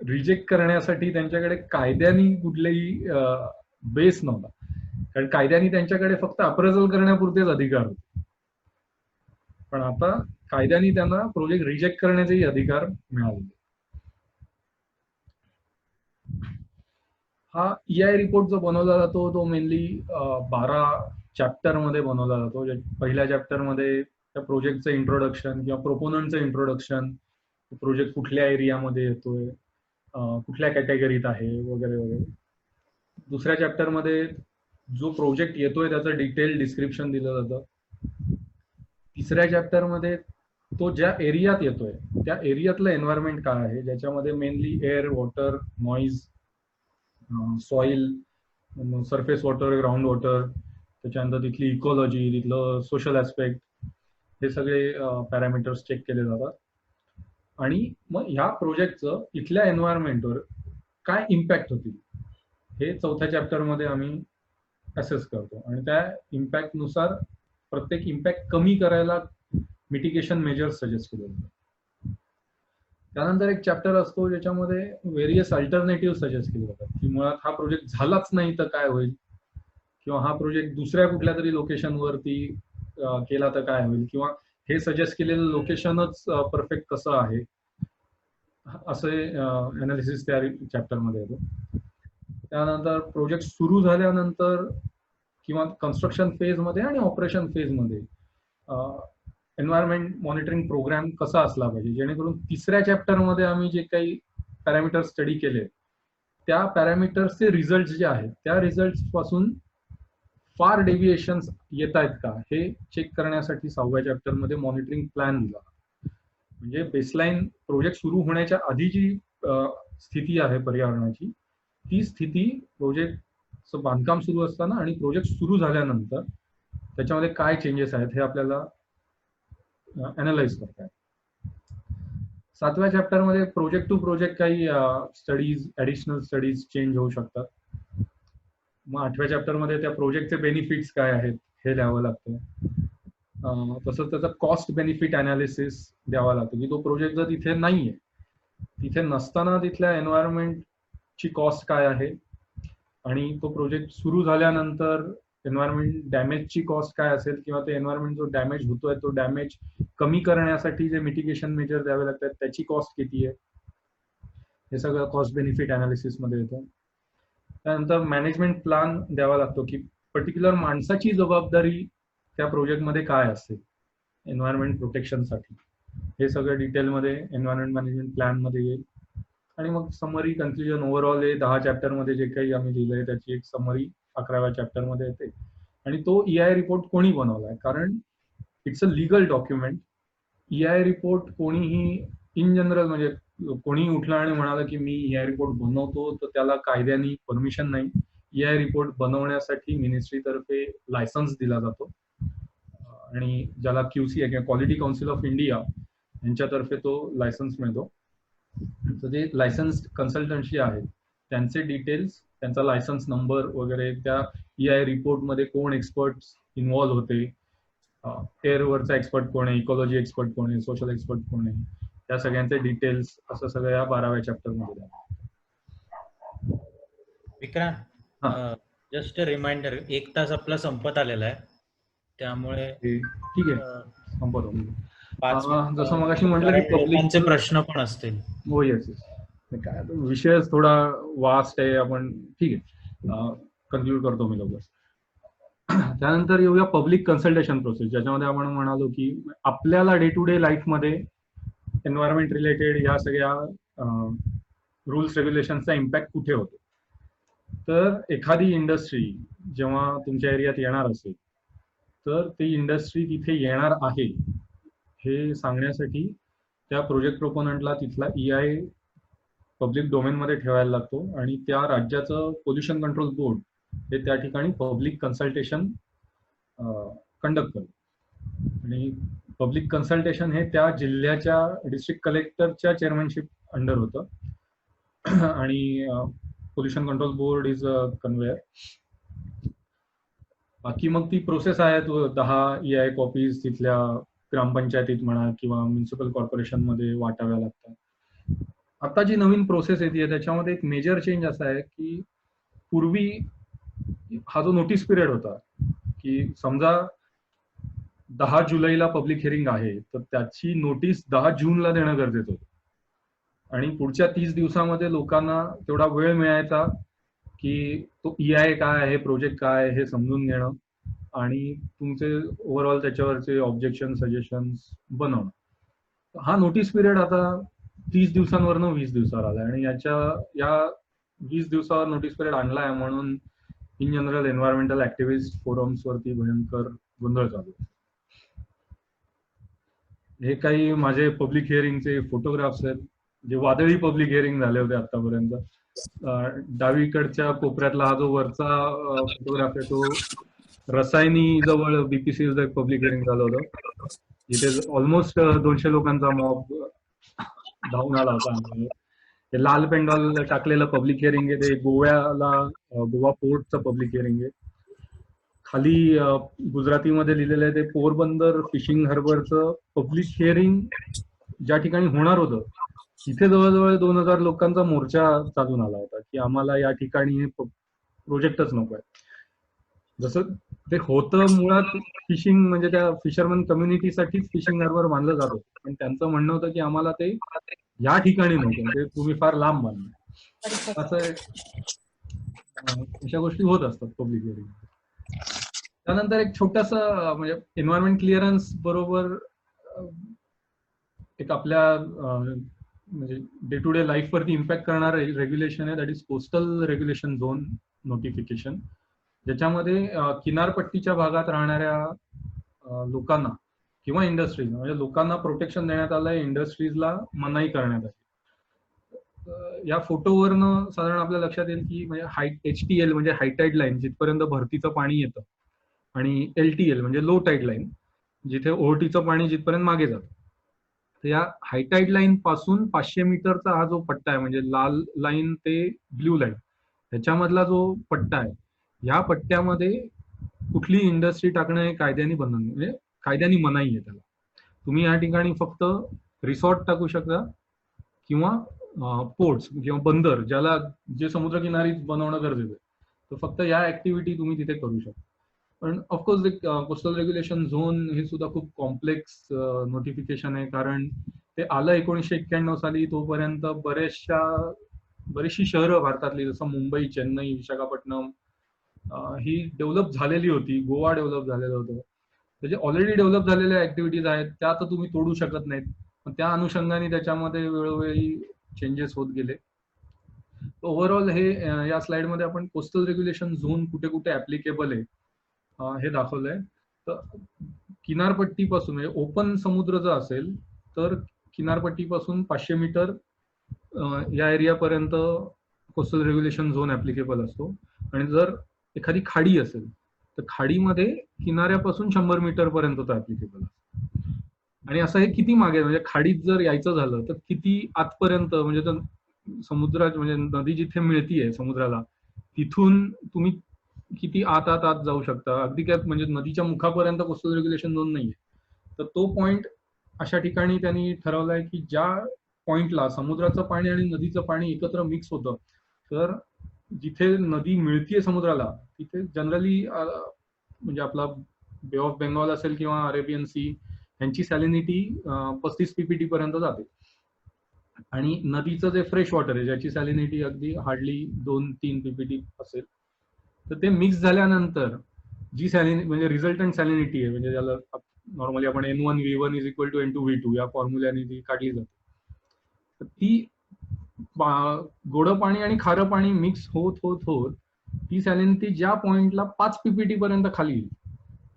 रिजेक्ट करण्यासाठी त्यांच्याकडे कायद्याने कुठलेही बेस नव्हता, कारण कायद्याने त्यांच्याकडे फक्त अप्रेझल करण्यापुरतेच अधिकार होते. पण आता कायद्याने त्यांना प्रोजेक्ट रिजेक्ट करण्याचेही अधिकार मिळाले. हा EIA रिपोर्ट जो बनवला जातो तो मेनली 12 चॅप्टर मध्ये बनवला जातो. पहिल्या चॅप्टर मध्ये त्या प्रोजेक्टचं इंट्रोडक्शन किंवा प्रोपोनंटचं इंट्रोडक्शन, प्रोजेक्ट कुठल्या एरियामध्ये येतोय, कुठल्या कॅटेगरीत आहे वगैरे वगैरे. दुसऱ्या चॅप्टर मध्ये जो प्रोजेक्ट येतोय त्याचं डिटेल डिस्क्रिप्शन दिलं जातं. तिसऱ्या चॅप्टर मध्ये तो ज्या एरियात येतोय त्या एरियातलं एन्व्हायरमेंट काय आहे, ज्याच्यामध्ये mainly air, water, noise, soil, surface water, ground water, त्याच्यानंतर तिथली इकॉलॉजी, तिथलं सोशल ऍस्पेक्ट, हे सगळे पॅरामीटर्स चेक केले जातात. आणि मग ह्या प्रोजेक्टचं इथल्या एन्व्हायरमेंटवर काय इम्पॅक्ट होतील हे चौथ्या चॅप्टर मध्ये आम्ही असेस करतो. आणि त्या इम्पॅक्ट नुसार प्रत्येक इम्पॅक्ट कमी करायला मिटिगेशन मेजर्स सजेस्ट केले जातात. त्यानंतर एक चॅप्टर असतो ज्याच्यामध्ये व्हेरियस अल्टरनेटिव्ह सजेस्ट केले जातात, की मुळात हा प्रोजेक्ट झालाच नाही तर काय होईल, किंवा हा प्रोजेक्ट दुसऱ्या कुठल्या तरी लोकेशनवरती केला तर काय होईल, किंवा हे सजेस्ट केलेलं लोकेशनच परफेक्ट कसं आहे, असे अनालिसिस त्या चॅप्टर मध्ये येतो. त्यानंतर प्रोजेक्ट सुरू झाल्यानंतर किंवा कन्स्ट्रक्शन फेज मध्ये आणि ऑपरेशन फेज मध्ये एन्व्हायरमेंट मॉनिटरिंग प्रोग्राम कसा असला पाहिजे, जेणेकरून तिसऱ्या चॅप्टर मध्ये आम्ही जे काही पॅरामीटर स्टडी केले त्या पॅरामीटर्सचे रिझल्ट जे आहेत त्या रिझल्ट पासून फार डेव्हिएशन्स येत आहेत का हे चेक करण्यासाठी 6व्या चॅप्टर मध्ये मॉनिटरिंग प्लॅन दिला. म्हणजे बेसलाईन प्रोजेक्ट सुरू होण्याच्या आधी जी स्थिती आहे पर्यावरणाची, ती स्थिती प्रोजेक्टचं बांधकाम सुरू असताना आणि प्रोजेक्ट सुरू झाल्यानंतर त्याच्यामध्ये काय चेंजेस आहेत हे आपल्याला अनालाइज करतायत. 7व्या चॅप्टर मध्ये प्रोजेक्ट टू प्रोजेक्ट काही स्टडीज, ऍडिशनल स्टडीज चेंज होऊ शकतात. मग 8व्या चॅप्टर मध्ये त्या प्रोजेक्टचे बेनिफिट्स काय आहेत हे द्यावं लागतं. तसंच त्याचा कॉस्ट बेनिफिट अनालिसिस द्यावा लागतो, की तो प्रोजेक्ट जर तिथे नाहीये, तिथे नसताना तिथल्या एन्व्हायरमेंटची कॉस्ट काय आहे, आणि तो प्रोजेक्ट सुरू झाल्यानंतर एन्व्हायरमेंट डॅमेजची कॉस्ट काय असेल, किंवा ते एन्व्हायरमेंट जो डॅमेज होतोय तो डॅमेज कमी करण्यासाठी जे मिटिगेशन मेजर द्यावे लागतात त्याची कॉस्ट किती आहे, हे सगळं कॉस्ट बेनिफिट अनालिसिस मध्ये येतं. त्यानंतर मॅनेजमेंट प्लॅन द्यावा लागतो, की पर्टिक्युलर माणसाची जबाबदारी त्या प्रोजेक्टमध्ये काय असते एन्व्हायरमेंट प्रोटेक्शनसाठी, हे सगळं डिटेलमध्ये एन्व्हायरमेंट मॅनेजमेंट प्लॅन मध्ये येईल. आणि मग समरी, कन्क्लुजन, ओव्हरऑल हे 10 चॅप्टर मध्ये जे काही आम्ही लिहिलंय त्याची एक समरी 11व्या चॅप्टर मध्ये येते. आणि तो EIA रिपोर्ट कोणी बनवलाय, कारण it's a legal document. EIA report कोणीही इन जनरल, म्हणजे कोणी उठलं आणि म्हणालं की मी EIA रिपोर्ट बनवतो तर त्याला कायद्याने परमिशन नाही. EIA रिपोर्ट बनवण्यासाठी मिनिस्ट्रीतर्फे लायसन्स दिला जातो, आणि ज्याला QC किंवा क्वालिटी काउन्सिल ऑफ इंडिया यांच्यातर्फे तो लायसन्स मिळतो. तर जे लायसन्स कन्सल्टन्सी आहेत त्यांचे डिटेल्स, त्यांचा लायसन्स नंबर वगैरे, त्या EIA रिपोर्ट मध्ये कोण एक्सपर्ट इन्व्हॉल्व्ह होते, एअरवरचा एक्सपर्ट कोण आहे, इकॉलॉजी एक्सपर्ट कोण आहे, सोशल एक्सपर्ट कोण आहे, त्या सगळ्यांचे डिटेल्स, असं सगळं या 12व्या चॅप्टर मध्ये. विक्रांत, जस्ट रिमाइंडर, 1 तास आपला संपत आलेला आहे, त्यामुळे ठीक आहे, संपत. 5 जसं मगाशी म्हटलं की लोकांचे प्रश्न पण असतील. हो, येस. काय विषय थोडा वास्ट आहे, आपण ठीक आहे कन्क्लूड करतो मी लवकर. त्यानंतर येऊया पब्लिक कन्सल्टेशन प्रोसेस, ज्याच्यामध्ये आपण म्हणालो की आपल्याला डे टू डे लाईफ मध्ये एन्व्हायरमेंट रिलेटेड या सगळ्या रूल्स रेग्युलेशनचा इम्पॅक्ट कुठे होतो. तर एखादी इंडस्ट्री जेव्हा तुमच्या एरियात येणार असेल तर ती इंडस्ट्री तिथे येणार आहे हे सांगण्यासाठी त्या प्रोजेक्ट प्रोपोनंटला तिथला EIA पब्लिक डोमेन मध्ये ठेवायला लागतो, आणि त्या राज्याचं पोल्युशन कंट्रोल बोर्ड हे त्या ठिकाणी पब्लिक कन्सल्टेशन कंडक्ट करतो. आणि पब्लिक कन्सल्टेशन हे त्या जिल्ह्याच्या डिस्ट्रिक्ट कलेक्टरच्या चेअरमॅनशिप अंडर होतं, आणि pollution control board is a conveyor. बाकी मग ती प्रोसेस आहे, 10 EIA कॉपीज तिथल्या ग्रामपंचायतीत म्हणा किंवा म्युन्सिपल कॉर्पोरेशन मध्ये वाटाव्या लागतात. आता जी नवीन प्रोसेस येते त्याच्यामध्ये एक मेजर चेंज असा आहे की पूर्वी हा जो नोटीस पिरियड होता, की समजा 10 जुलैला पब्लिक हिअरिंग आहे तर त्याची नोटीस 10 जूनला देणं गरजेचं होतं, आणि पुढच्या 30 दिवसामध्ये लोकांना तेवढा वेळ मिळायचा की तो EIA काय आहे, प्रोजेक्ट काय आहे हे समजून घेणं, आणि तुमचे ओव्हरऑल त्याच्यावरचे ऑब्जेक्शन, सजेशन्स बनवणं. हा नोटीस पिरियड आता 30 दिवसांवरनं 20 दिवसावर आलाय, आणि या 20 दिवसावर नोटीस पिरियड आणलाय म्हणून in general environmental activist forums वरती भयंकर गोंधळ चालू आहे. हे काही माझे पब्लिक हिअरिंगचे फोटोग्राफ्स आहेत, जे वादळी पब्लिक हिअरिंग झाले होते आतापर्यंत. डावीकडच्या कोपऱ्यातला हा जो वरचा फोटोग्राफ आहे तो रसायनी जवळ बीपीसी पब्लिक हिअरिंग झालं होतं, जिथे ऑलमोस्ट 200 लोकांचा मॉब धावून आला होता. ते लाल पेंडॉल टाकलेलं पब्लिक हिअरिंग आहे, ते गोवा पोर्टचं पब्लिक हिअरिंग आहे. खाली गुजरातीमध्ये लिहिलेलं आहे ते पोरबंदर फिशिंग हार्बरचं पब्लिक हिअरिंग ज्या ठिकाणी होणार होतं तिथे जवळजवळ 2000 लोकांचा मोर्चा चालून आला होता की आम्हाला या ठिकाणी हे प्रोजेक्टच नको आहे. जसं ते होतं मुळात फिशिंग म्हणजे त्या फिशरमन कम्युनिटीसाठीच फिशिंग हार्बर बांधलं जात होतं, पण त्यांचं म्हणणं होतं की आम्हाला ते या ठिकाणी नको, म्हणजे तुम्ही फार लांब बांधलं. असं अशा गोष्टी होत असतात पब्लिक हिअरिंग. त्यानंतर एक छोटासा म्हणजे एन्व्हायरमेंट क्लिअरन्स बरोबर एक आपल्या म्हणजे डे टू डे लाईफ वरती इम्पॅक्ट करणारं रेग्युलेशन आहे, that is coastal regulation zone notification, ज्याच्यामध्ये किनारपट्टीच्या भागात राहणाऱ्या लोकांना किंवा इंडस्ट्रीज म्हणजे लोकांना प्रोटेक्शन देण्यात आलंय, इंडस्ट्रीजला मनाई करण्यात आली. या फोटोवरनं साधारण आपल्या लक्षात येईल की म्हणजे HTL म्हणजे हाय टाईड लाईन जिथपर्यंत भरतीचं पाणी येतं, आणि LTL म्हणजे लो टाईड लाईन जिथे ओहोटीचं पाणी जिथपर्यंत मागे जातं. तर या हाय टाईड लाईन पासून 500 मीटरचा हा जो पट्टा आहे, म्हणजे लाल लाईन ते ब्ल्यू लाईन ह्याच्यामधला जो पट्टा आहे, या पट्ट्यामध्ये कुठली इंडस्ट्री टाकणं हे कायद्याने बंधन म्हणजे कायद्याने मनाई आहे त्याला. तुम्ही या ठिकाणी फक्त रिसॉर्ट टाकू शकता किंवा पोर्ट्स किंवा बंदर ज्याला जे समुद्रकिनारी बनवणं गरजेचं आहे, तर फक्त या ऍक्टिव्हिटी तुम्ही तिथे करू शकता. पण ऑफकोर्स कोस्टल रेग्युलेशन झोन हे सुद्धा खूप कॉम्प्लेक्स नोटिफिकेशन आहे, कारण ते आलं 1991 साली. तोपर्यंत बरीचशी शहरं भारतातली जसं मुंबई, चेन्नई, विशाखापट्टणम ही डेव्हलप झालेली होती, गोवा डेव्हलप झालेलं होतं. म्हणजे ऑलरेडी डेव्हलप झालेल्या ऍक्टिव्हिटीज आहेत त्या तर तुम्ही तोडू शकत नाहीत. त्या अनुषंगाने त्याच्यामध्ये वेळोवेळी चेंजेस होत गेले. ओव्हरऑल हे या स्लाइडमध्ये आपण कोस्टल रेग्युलेशन झोन कुठे कुठे ऍप्लिकेबल आहे हे दाखवलंय. तर किनारपट्टीपासून म्हणजे ओपन समुद्र जर असेल तर किनारपट्टीपासून 500 मीटर या एरियापर्यंत कोस्टल रेग्युलेशन झोन ऍप्लिकेबल असतो, आणि जर एखादी खाडी असेल तर खाडीमध्ये किनाऱ्यापासून 100 मीटर पर्यंत तो ऍप्लिकेबल असतो. आणि असं हे किती मागे म्हणजे खाडीत जर यायचं झालं तर किती आतपर्यंत, म्हणजे समुद्रात म्हणजे नदी जिथे मिळतीये समुद्राला तिथून तुम्ही किती आत जाऊ शकता. अगदी काय म्हणजे नदीच्या मुखापर्यंत कोस्टल रेग्युलेशन झोन नाहीये. तर तो पॉइंट अशा ठिकाणी त्यांनी ठरवलाय की ज्या पॉइंटला समुद्राचं पाणी आणि नदीचं पाणी एकत्र मिक्स होतं, तर जिथे नदी मिळतीये समुद्राला तिथे जनरली म्हणजे आपला बे ऑफ बेंगॉल असेल किंवा अरेबियन सी यांची सॅलिनिटी 35 PPT पर्यंत जाते, आणि नदीचं जे फ्रेश वॉटर आहे ज्याची सॅलिनिटी अगदी हार्डली 2-3 PPT असेल, तर ते मिक्स झाल्यानंतर जी सॅलिनिटी म्हणजे रिझल्टंट सॅलिनिटी आहे, म्हणजे ज्याला नॉर्मली आपण N1V1 = N2V2 या फॉर्म्युल्याने ती काढली जाते. तर ती गोडं पाणी आणि खारं पाणी मिक्स होत होत होत ती सॅलिनिटी ज्या पॉइंटला 5 PPT पर्यंत खाली येईल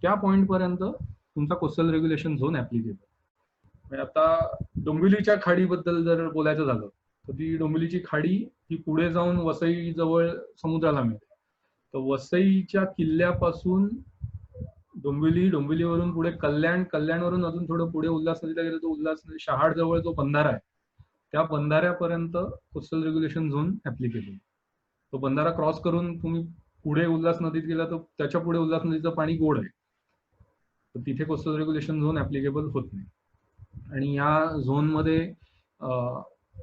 त्या पॉइंट पर्यंत तुमचा कोस्टल रेग्युलेशन झोन ऍप्लिकेबल. आता डोंबिवलीच्या खाडीबद्दल जर बोलायचं झालं तर ती डोंबिवलीची खाडी ही पुढे जाऊन वसई जवळ समुद्राला मिळते. तर वसईच्या किल्ल्यापासून डोंबिवलीवरून पुढे कल्याणवरून अजून थोडं पुढे उल्हास नदीला गेलं तर उल्हास नदी शहाड जवळ जो बंधारा आहे त्या बंधाऱ्यापर्यंत कोस्टल रेग्युलेशन झोन ऍप्लिकेबल. तो बंधारा क्रॉस करून तुम्ही पुढे उल्हास नदीत गेला तर त्याच्या पुढे उल्हास नदीचं पाणी गोड आहे, तर तिथे कोस्टल रेग्युलेशन झोन ऍप्लिकेबल होत नाही. आणि या झोनमध्ये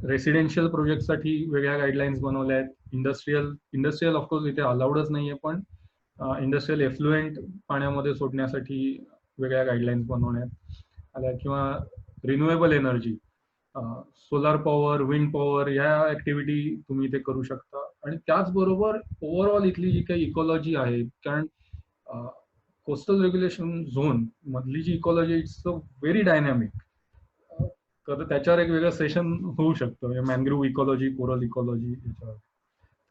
रेसिडेन्शियल प्रोजेक्टसाठी वेगळ्या गाईडलाईन्स बनवल्या आहेत. इंडस्ट्रियल ऑफकोर्स इथे अलाउडच नाहीये, पण इंडस्ट्रियल एफ्लुएंट पाण्यामध्ये सोडण्यासाठी वेगळ्या गाईडलाईन्स बनवण्यात आल्या, किंवा renewable energy solar power, wind power या ऍक्टिव्हिटी तुम्ही इथे करू शकता. आणि त्याचबरोबर ओव्हरऑल इथली जी काही इकॉलॉजी आहे, कारण कोस्टल रेग्युलेशन झोन मधली जी इकॉलॉजी इट्स व्हेरी डायनॅमिक. तर त्याच्यावर एक वेगळं सेशन होऊ शकतं, मॅनग्रोव्ह इकॉलॉजी, कोरल इकॉलॉजी याच्यावर.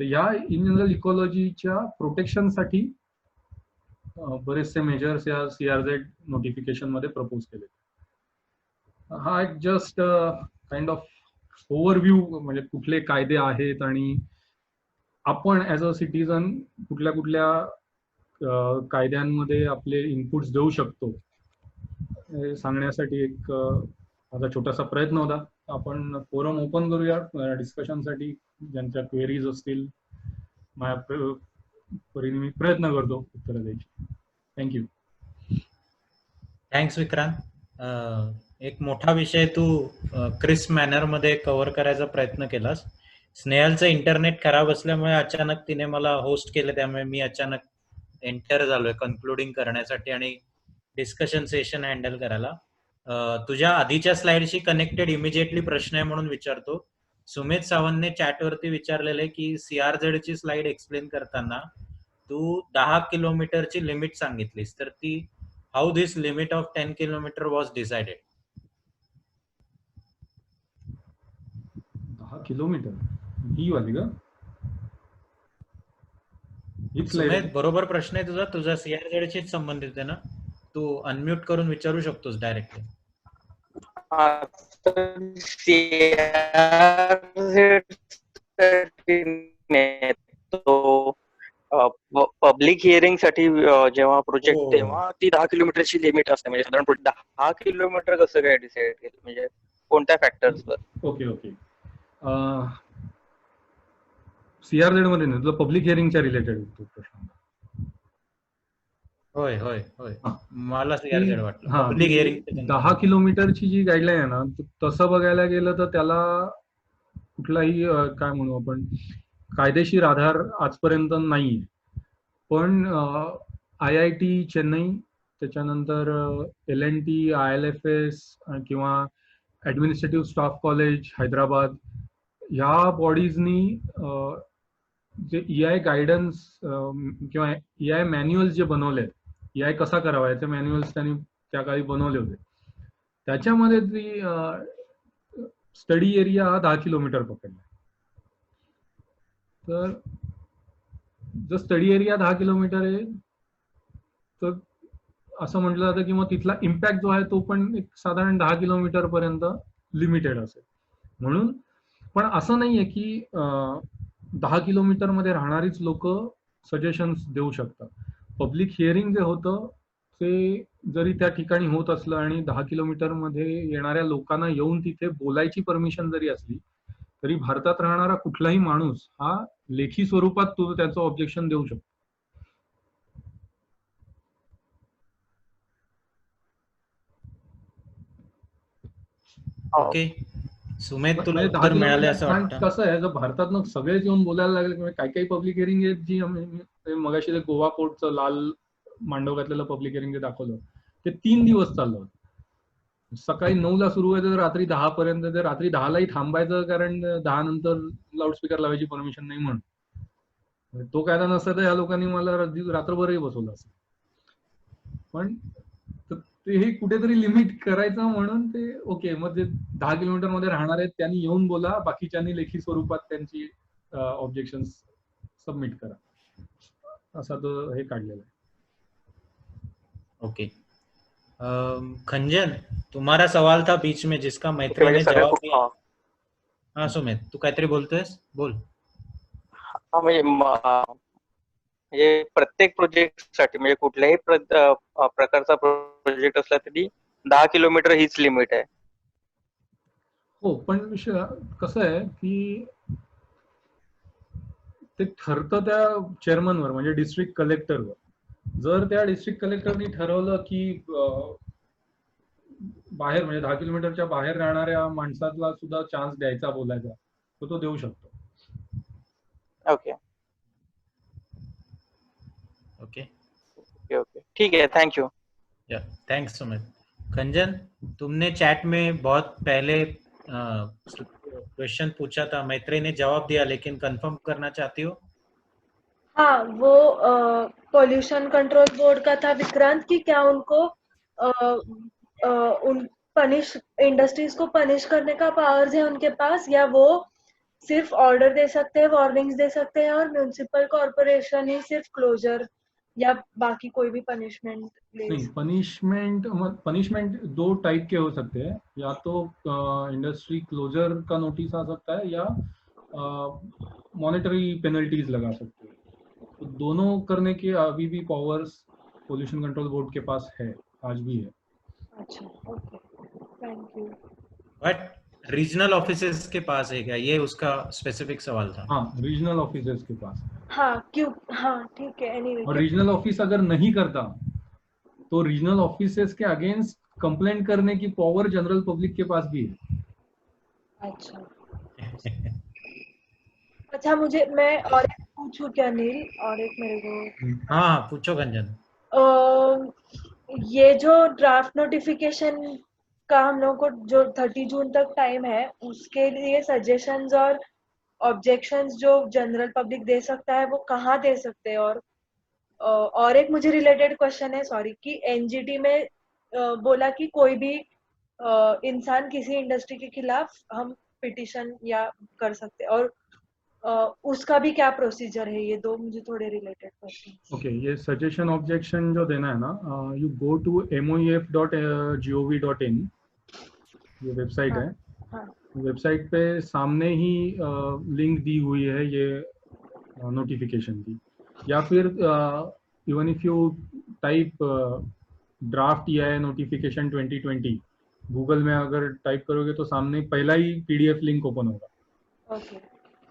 तर या इन जनरल इकॉलॉजीच्या प्रोटेक्शनसाठी बरेचसे मेजर्स या CRZ नोटिफिकेशन मध्ये प्रपोज केले. हा एक जस्ट काइंड ऑफ ओव्हरव्ह्यू, म्हणजे कुठले कायदे आहेत आणि आपण ऍज अ सिटीजन कुठल्या कुठल्या कायद्यांमध्ये आपले इनपुट्स देऊ शकतो हे सांगण्यासाठी एक माझा छोटासा प्रयत्न होता. आपण फोरम ओपन करूया डिस्कशनसाठी. ज्यांच्या क्वेरीज असतील माझ्या परीने मी प्रयत्न करतो उत्तर द्यायची. थँक्यू. थँक्स विक्रांत. एक मोठा विषय तू क्रिस्प मॅनर मध्ये कव्हर करायचा प्रयत्न केलास. स्नेहलचं इंटरनेट खराब असल्यामुळे अचानक तिने मला होस्ट केलं, त्यामुळे मी अचानक एंटर झालोय कन्क्लुडिंग करण्यासाठी आणि डिस्कशन सेशन हँडल करायला. तुझ्या आधीच्या स्लाइडशी कनेक्टेड इमिजिएटली प्रश्न आहे म्हणून विचारतो. सुमित सावंतने चॅटवरती विचारलेले की CRZ ची स्लाइड एक्सप्लेन करताना तू 10 किलोमीटरची लिमिट सांगितलीस, तर ती how this limit of 10 kilometre was decided? 10 kilometre ही वाली का? सुमित, बरोबर प्रश्न आहे तुझा. तुझा CRZ शी संबंधित आहे ना? तू अनम्यूट करून विचारू शकतोस डायरेक्टली. पब्लिक हिअरिंग साठी जेव्हा प्रोजेक्ट तेव्हा ती 10 किलोमीटरची लिमिट असते. म्हणजे साधारण 10 किलोमीटर कसं काय डिसाइड केलं, म्हणजे कोणत्या फॅक्टर्सवर? Okay okay. CRZ मध्ये नाही, तुला पब्लिक हिअरिंगच्या रिलेटेड प्रश्न. होय होय होय, मला CRZ वाटलं. पब्लिक हिअरिंग 10 किलोमीटरची जी गाईडलाईन आहे ना, तसं बघायला गेलं तर त्याला कुठलाही काय म्हणू आपण कायदेशीर आधार आजपर्यंत नाही. पण IIT चेन्नई, त्याच्यानंतर LNT, ILFS किंवा ऍडमिनिस्ट्रेटिव्ह स्टाफ कॉलेज हैदराबाद ह्या बॉडीजनी जे EI गायडन्स किंवा EI मॅन्युअल्स जे बनवले, EI कसा करावा याचे मॅन्युअल्स त्यांनी त्या काळी बनवले होते. त्याच्यामध्ये ती स्टडी एरिया हा 10 किलोमीटर पकडला. तर जर स्टडी एरिया 10 किलोमीटर आहे तर असं म्हटलं जातं की मग तिथला इम्पॅक्ट जो आहे तो पण एक साधारण 10 किलोमीटर पर्यंत लिमिटेड असेल. म्हणून पण असं नाहीये की 10 किलोमीटर मध्ये राहणारीच लोक सजेशन्स देऊ शकतात. पब्लिक हिअरिंग जे होतं ते जरी त्या ठिकाणी होत असलं आणि 10 किलोमीटर मध्ये येणाऱ्या लोकांना येऊन तिथे बोलायची परमिशन जरी असली तरी भारतात राहणारा कुठलाही माणूस हा लेखी स्वरूपात तो त्याचं ऑब्जेक्शन देऊ शकतो. ओके सुमित, तुला उत्तर मिळाले असं वाटतं? कसं आहे, जर भारतात सगळेच येऊन बोलायला लागले, काही काही पब्लिक हिअरिंग आहेत जी मगाशी गोवा कोर्टचं लाल मांडव घातलेलं पब्लिक हिअरिंग दाखवलं ते 3 दिवस चाललं. सकाळी 9ला सुरू व्हायचं तर रात्री 10 पर्यंत. तर रात्री 10लाही थांबायचं, कारण 10 नंतर लाऊडस्पीकर लावायची परमिशन नाही म्हणून. तो कायदा नसता तर या लोकांनी मला रात्रभरही बसवलं असतं. पण हे कुठेतरी लिमिट करायचं म्हणून ते ओके, मग जे 10 किलोमीटर मध्ये राहणार आहेत त्यांनी येऊन बोला, बाकीच्यांनी लेखी स्वरूपात त्यांची ऑब्जेक्शन सबमिट करा, असा तो हे काढलेला आहे. ओके. खंजन, तुम्हारा सवाल था बीच में जिसका मैत्री ने जवाब दिया. हाँ सुमित, तू काहीतरी बोलतोयस, बोल. म्हणजे प्रत्येक प्रोजेक्ट साठी, म्हणजे कुठल्याही प्रकारचा प्रोजेक्ट असला तरी 10 किलोमीटर हीच लिमिट आहे. हो, पण कसं आहे की ते ठरतं त्या चेअरमनवर, म्हणजे डिस्ट्रिक्ट कलेक्टरवर. जर त्या डिस्ट्रिक्ट कलेक्टरनी ठरवलं की बाहेर, म्हणजे 10 किलोमीटरच्या बाहेर राहणाऱ्या माणसाला सुद्धा चान्स द्यायचा बोलायचा, तर तो देऊ शकतो. ओके ओके ओके ओके, ठीक है, थैंक यू. या थैंक्स सुमित. खंजन, तुमने चैट में बहुत पहले क्वेश्चन पूछा था, मैत्री ने जवाब दिया, लेकिन कंफर्म करना चाहती हो? हाँ, वो पोल्यूशन कंट्रोल बोर्ड का था विक्रांत, कि क्या उनको उन इंडस्ट्रीज को पनिश करने का पावर्स है उनके पास, या वो सिर्फ ऑर्डर दे सकते हैं, वार्निंग्स दे सकते हैं, और म्युनिसिपल कॉर्पोरेशन ही सिर्फ क्लोजर या बाकी कोई भी पनिशमेंट ले? नहीं, पनिशमेंट दो टाइप के हो सकते हैं, या तो इंडस्ट्री क्लोजर का नोटिस आ सकता है या मॉनेटरी पेनल्टीज लगा सकते हैं। तो दोनों करने के अभी भी पावर्स पोल्यूशन कंट्रोल बोर्ड के पास है, आज भी है। अच्छा, okay, thank you. But regional offices K pass है क्या, ये उसका स्पेसिफिक सवाल था। हाँ, रीजनल ऑफिसर्स के पास। हाँ, क्यों? हाँ, ठीक है, एनीवे। और रीजनल ऑफिस अगर नहीं करता तो रीजनल ऑफिसर्स के अगेंस्ट कंप्लेंट करने की पावर जनरल पब्लिक के पास भी है। अच्छा अच्छा, मैं और एक पूछूं क्या नील? और एक मेरे को हाँ पूछो गंजन। ये जो ड्राफ्ट नोटिफिकेशन का हम लोग को जो 30 जून तक टाइम है, उसके लिए सजेशंस और ऑब्जेक्शंस जो जनरल पब्लिक दे सकता है वो कहाँ दे सकते हैं? और एक मुझे रिलेटेड क्वेश्चन है, सॉरी, कि एनजीटी में बोला कि कोई भी इंसान किसी इंडस्ट्री के खिलाफ हम पिटिशन या कर सकते हैं, और उसका भी क्या प्रोसीजर है? ये दो मुझे थोड़े रिलेटेड क्वेश्चन। ओके, ये सजेशन ऑब्जेक्शन जो देना है ना, यू गो टू moef.gov.in, ये वेबसाइट है। हाँ, वेबसाइट पे सामने ही लिंक दी हुई है ये नोटिफिकेशन की, या फिर even if you type draft EIA notification 2020 Google में अगर टाइप करोगे तो सामने पहला ही PDF लिंक ओपन होगा। ओके,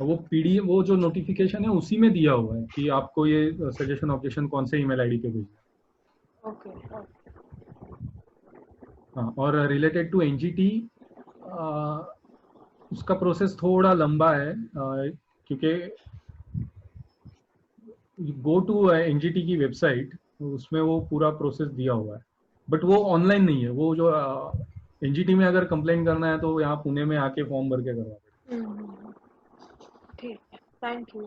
वो PDF, वो जो नोटिफिकेशन है उसी में दिया हुआ है कि आपको ये सजेशन ऑब्जेक्शन कौन से ईमेल आईडी पे भेजना। ओके, हाँ, और रिलेटेड टू NGT उसका प्रोसेस थोड़ा लंबा है, क्योंकि गो टू NGT की वेबसाइट, उसमें वो पूरा प्रोसेस दिया हुआ है, बट वो ऑनलाइन नहीं है। वो जो NGT में अगर कंप्लेंट करना है तो यहाँ पुणे में आके फॉर्म भर के करवा पड़ेगा। ठीक है, थैंक यू।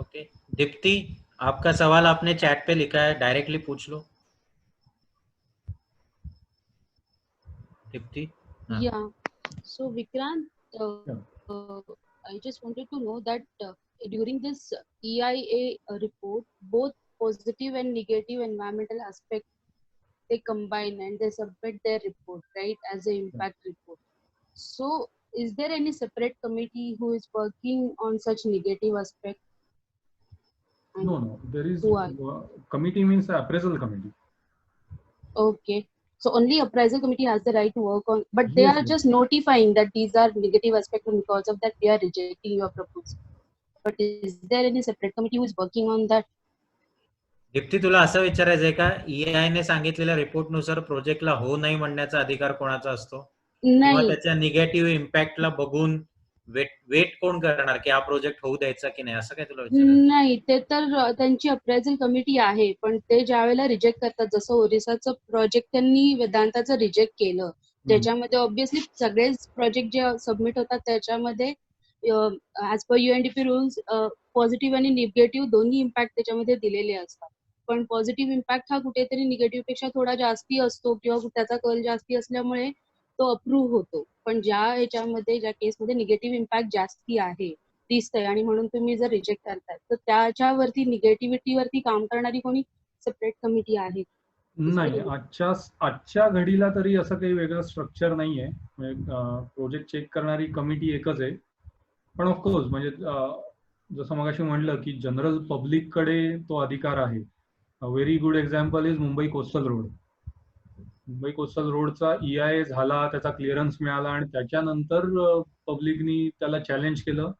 ओके दीप्ति, आपका सवाल आपने चैट पे लिखा है, डायरेक्टली पूछ low Deepti. Yeah. So Vikrant, Yeah. I just wanted to know that during this EIA report, both positive and negative environmental aspect they combine and they submit their report, right, as an impact report. So is there any separate committee who is working on such negative aspect? No, there is Who are? committee means appraisal committee. Okay. So only appraisal committee has the right to work on, but they Yes, are yes. just notifying that these are negative aspects and because of that we are rejecting your proposal. But is there any separate committee who is working on that? Deepti, तुला असं विचारायचंय का, EIA ने सांगितलेल्या report नुसार प्रोजेक्टला हो नाही म्हणण्याचा अधिकार कोणाचा असतो, किंवा नाही, त्याच्या निगेटिव्ह इम्पॅक्टला बघून वेट कोण करणार की हा प्रोजेक्ट होऊ द्यायचा की नाही, असं काय तुला विचारायचं? नाही, ते तर त्यांची अप्रायझल कमिटी आहे, पण ते ज्या वेळेला रिजेक्ट करतात, जसं ओरिसाचं प्रोजेक्ट त्यांनी वेदांताचं रिजेक्ट केलं, ज्याच्यामध्ये ऑब्व्हियसली सगळेच प्रोजेक्ट जे सबमिट होतात त्याच्यामध्ये as per UNDP rules positive आणि निगेटिव्ह दोन्ही इम्पॅक्ट त्याच्यामध्ये दिलेले असतात. पण पॉझिटिव्ह इम्पॅक्ट हा कुठेतरी निगेटिव्ह पेक्षा थोडा जास्ती असतो किंवा त्याचा कल जास्ती असल्यामुळे तो अप्रूव्ह होतो. पण ज्या केसमध्ये निगेटिव्ह इम्पॅक्ट जास्ती आहे दिसतंय आणि म्हणून तुम्ही जर रिजेक्ट करताय तर त्याच्यावरती निगेटिव्हिटीवरती काम करणारी कोणी सेपरेट कमिटी आहे? नाही, आजच्या घडीला तरी असं काही वेगळं स्ट्रक्चर नाहीये. प्रोजेक्ट चेक करणारी कमिटी एकच आहे. पण ऑफकोर्स म्हणजे जसं मगाशी म्हणलं की जनरल पब्लिक कडे तो अधिकार आहे. Very good example is Mumbai coastal road. Mumbai coastal रोडचा EIA झाला, त्याचा क्लिअरन्स मिळाला आणि त्याच्यानंतर पब्लिकनी त्याला चॅलेंज केलं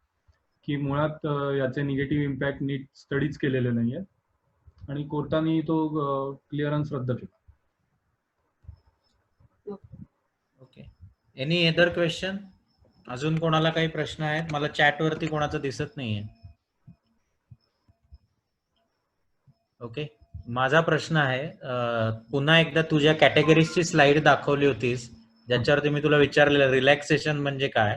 की मुळात याचे निगेटिव्ह इम्पॅक्ट नीट स्टडीज केलेले नाहीये आणि कोर्टाने तो क्लिअरन्स रद्द केला. Okay, any other question? अजून कोणाला काही प्रश्न आहेत? मला चॅट वरती कोणाचं दिसत नाहीये. ओके, माझा प्रश्न आहे, पुन्हा एकदा तुझ्या कॅटेगरीजची स्लाइड दाखवली होतीस ज्याच्यावरती मी तुला विचारलेलं रिलॅक्सेशन म्हणजे काय,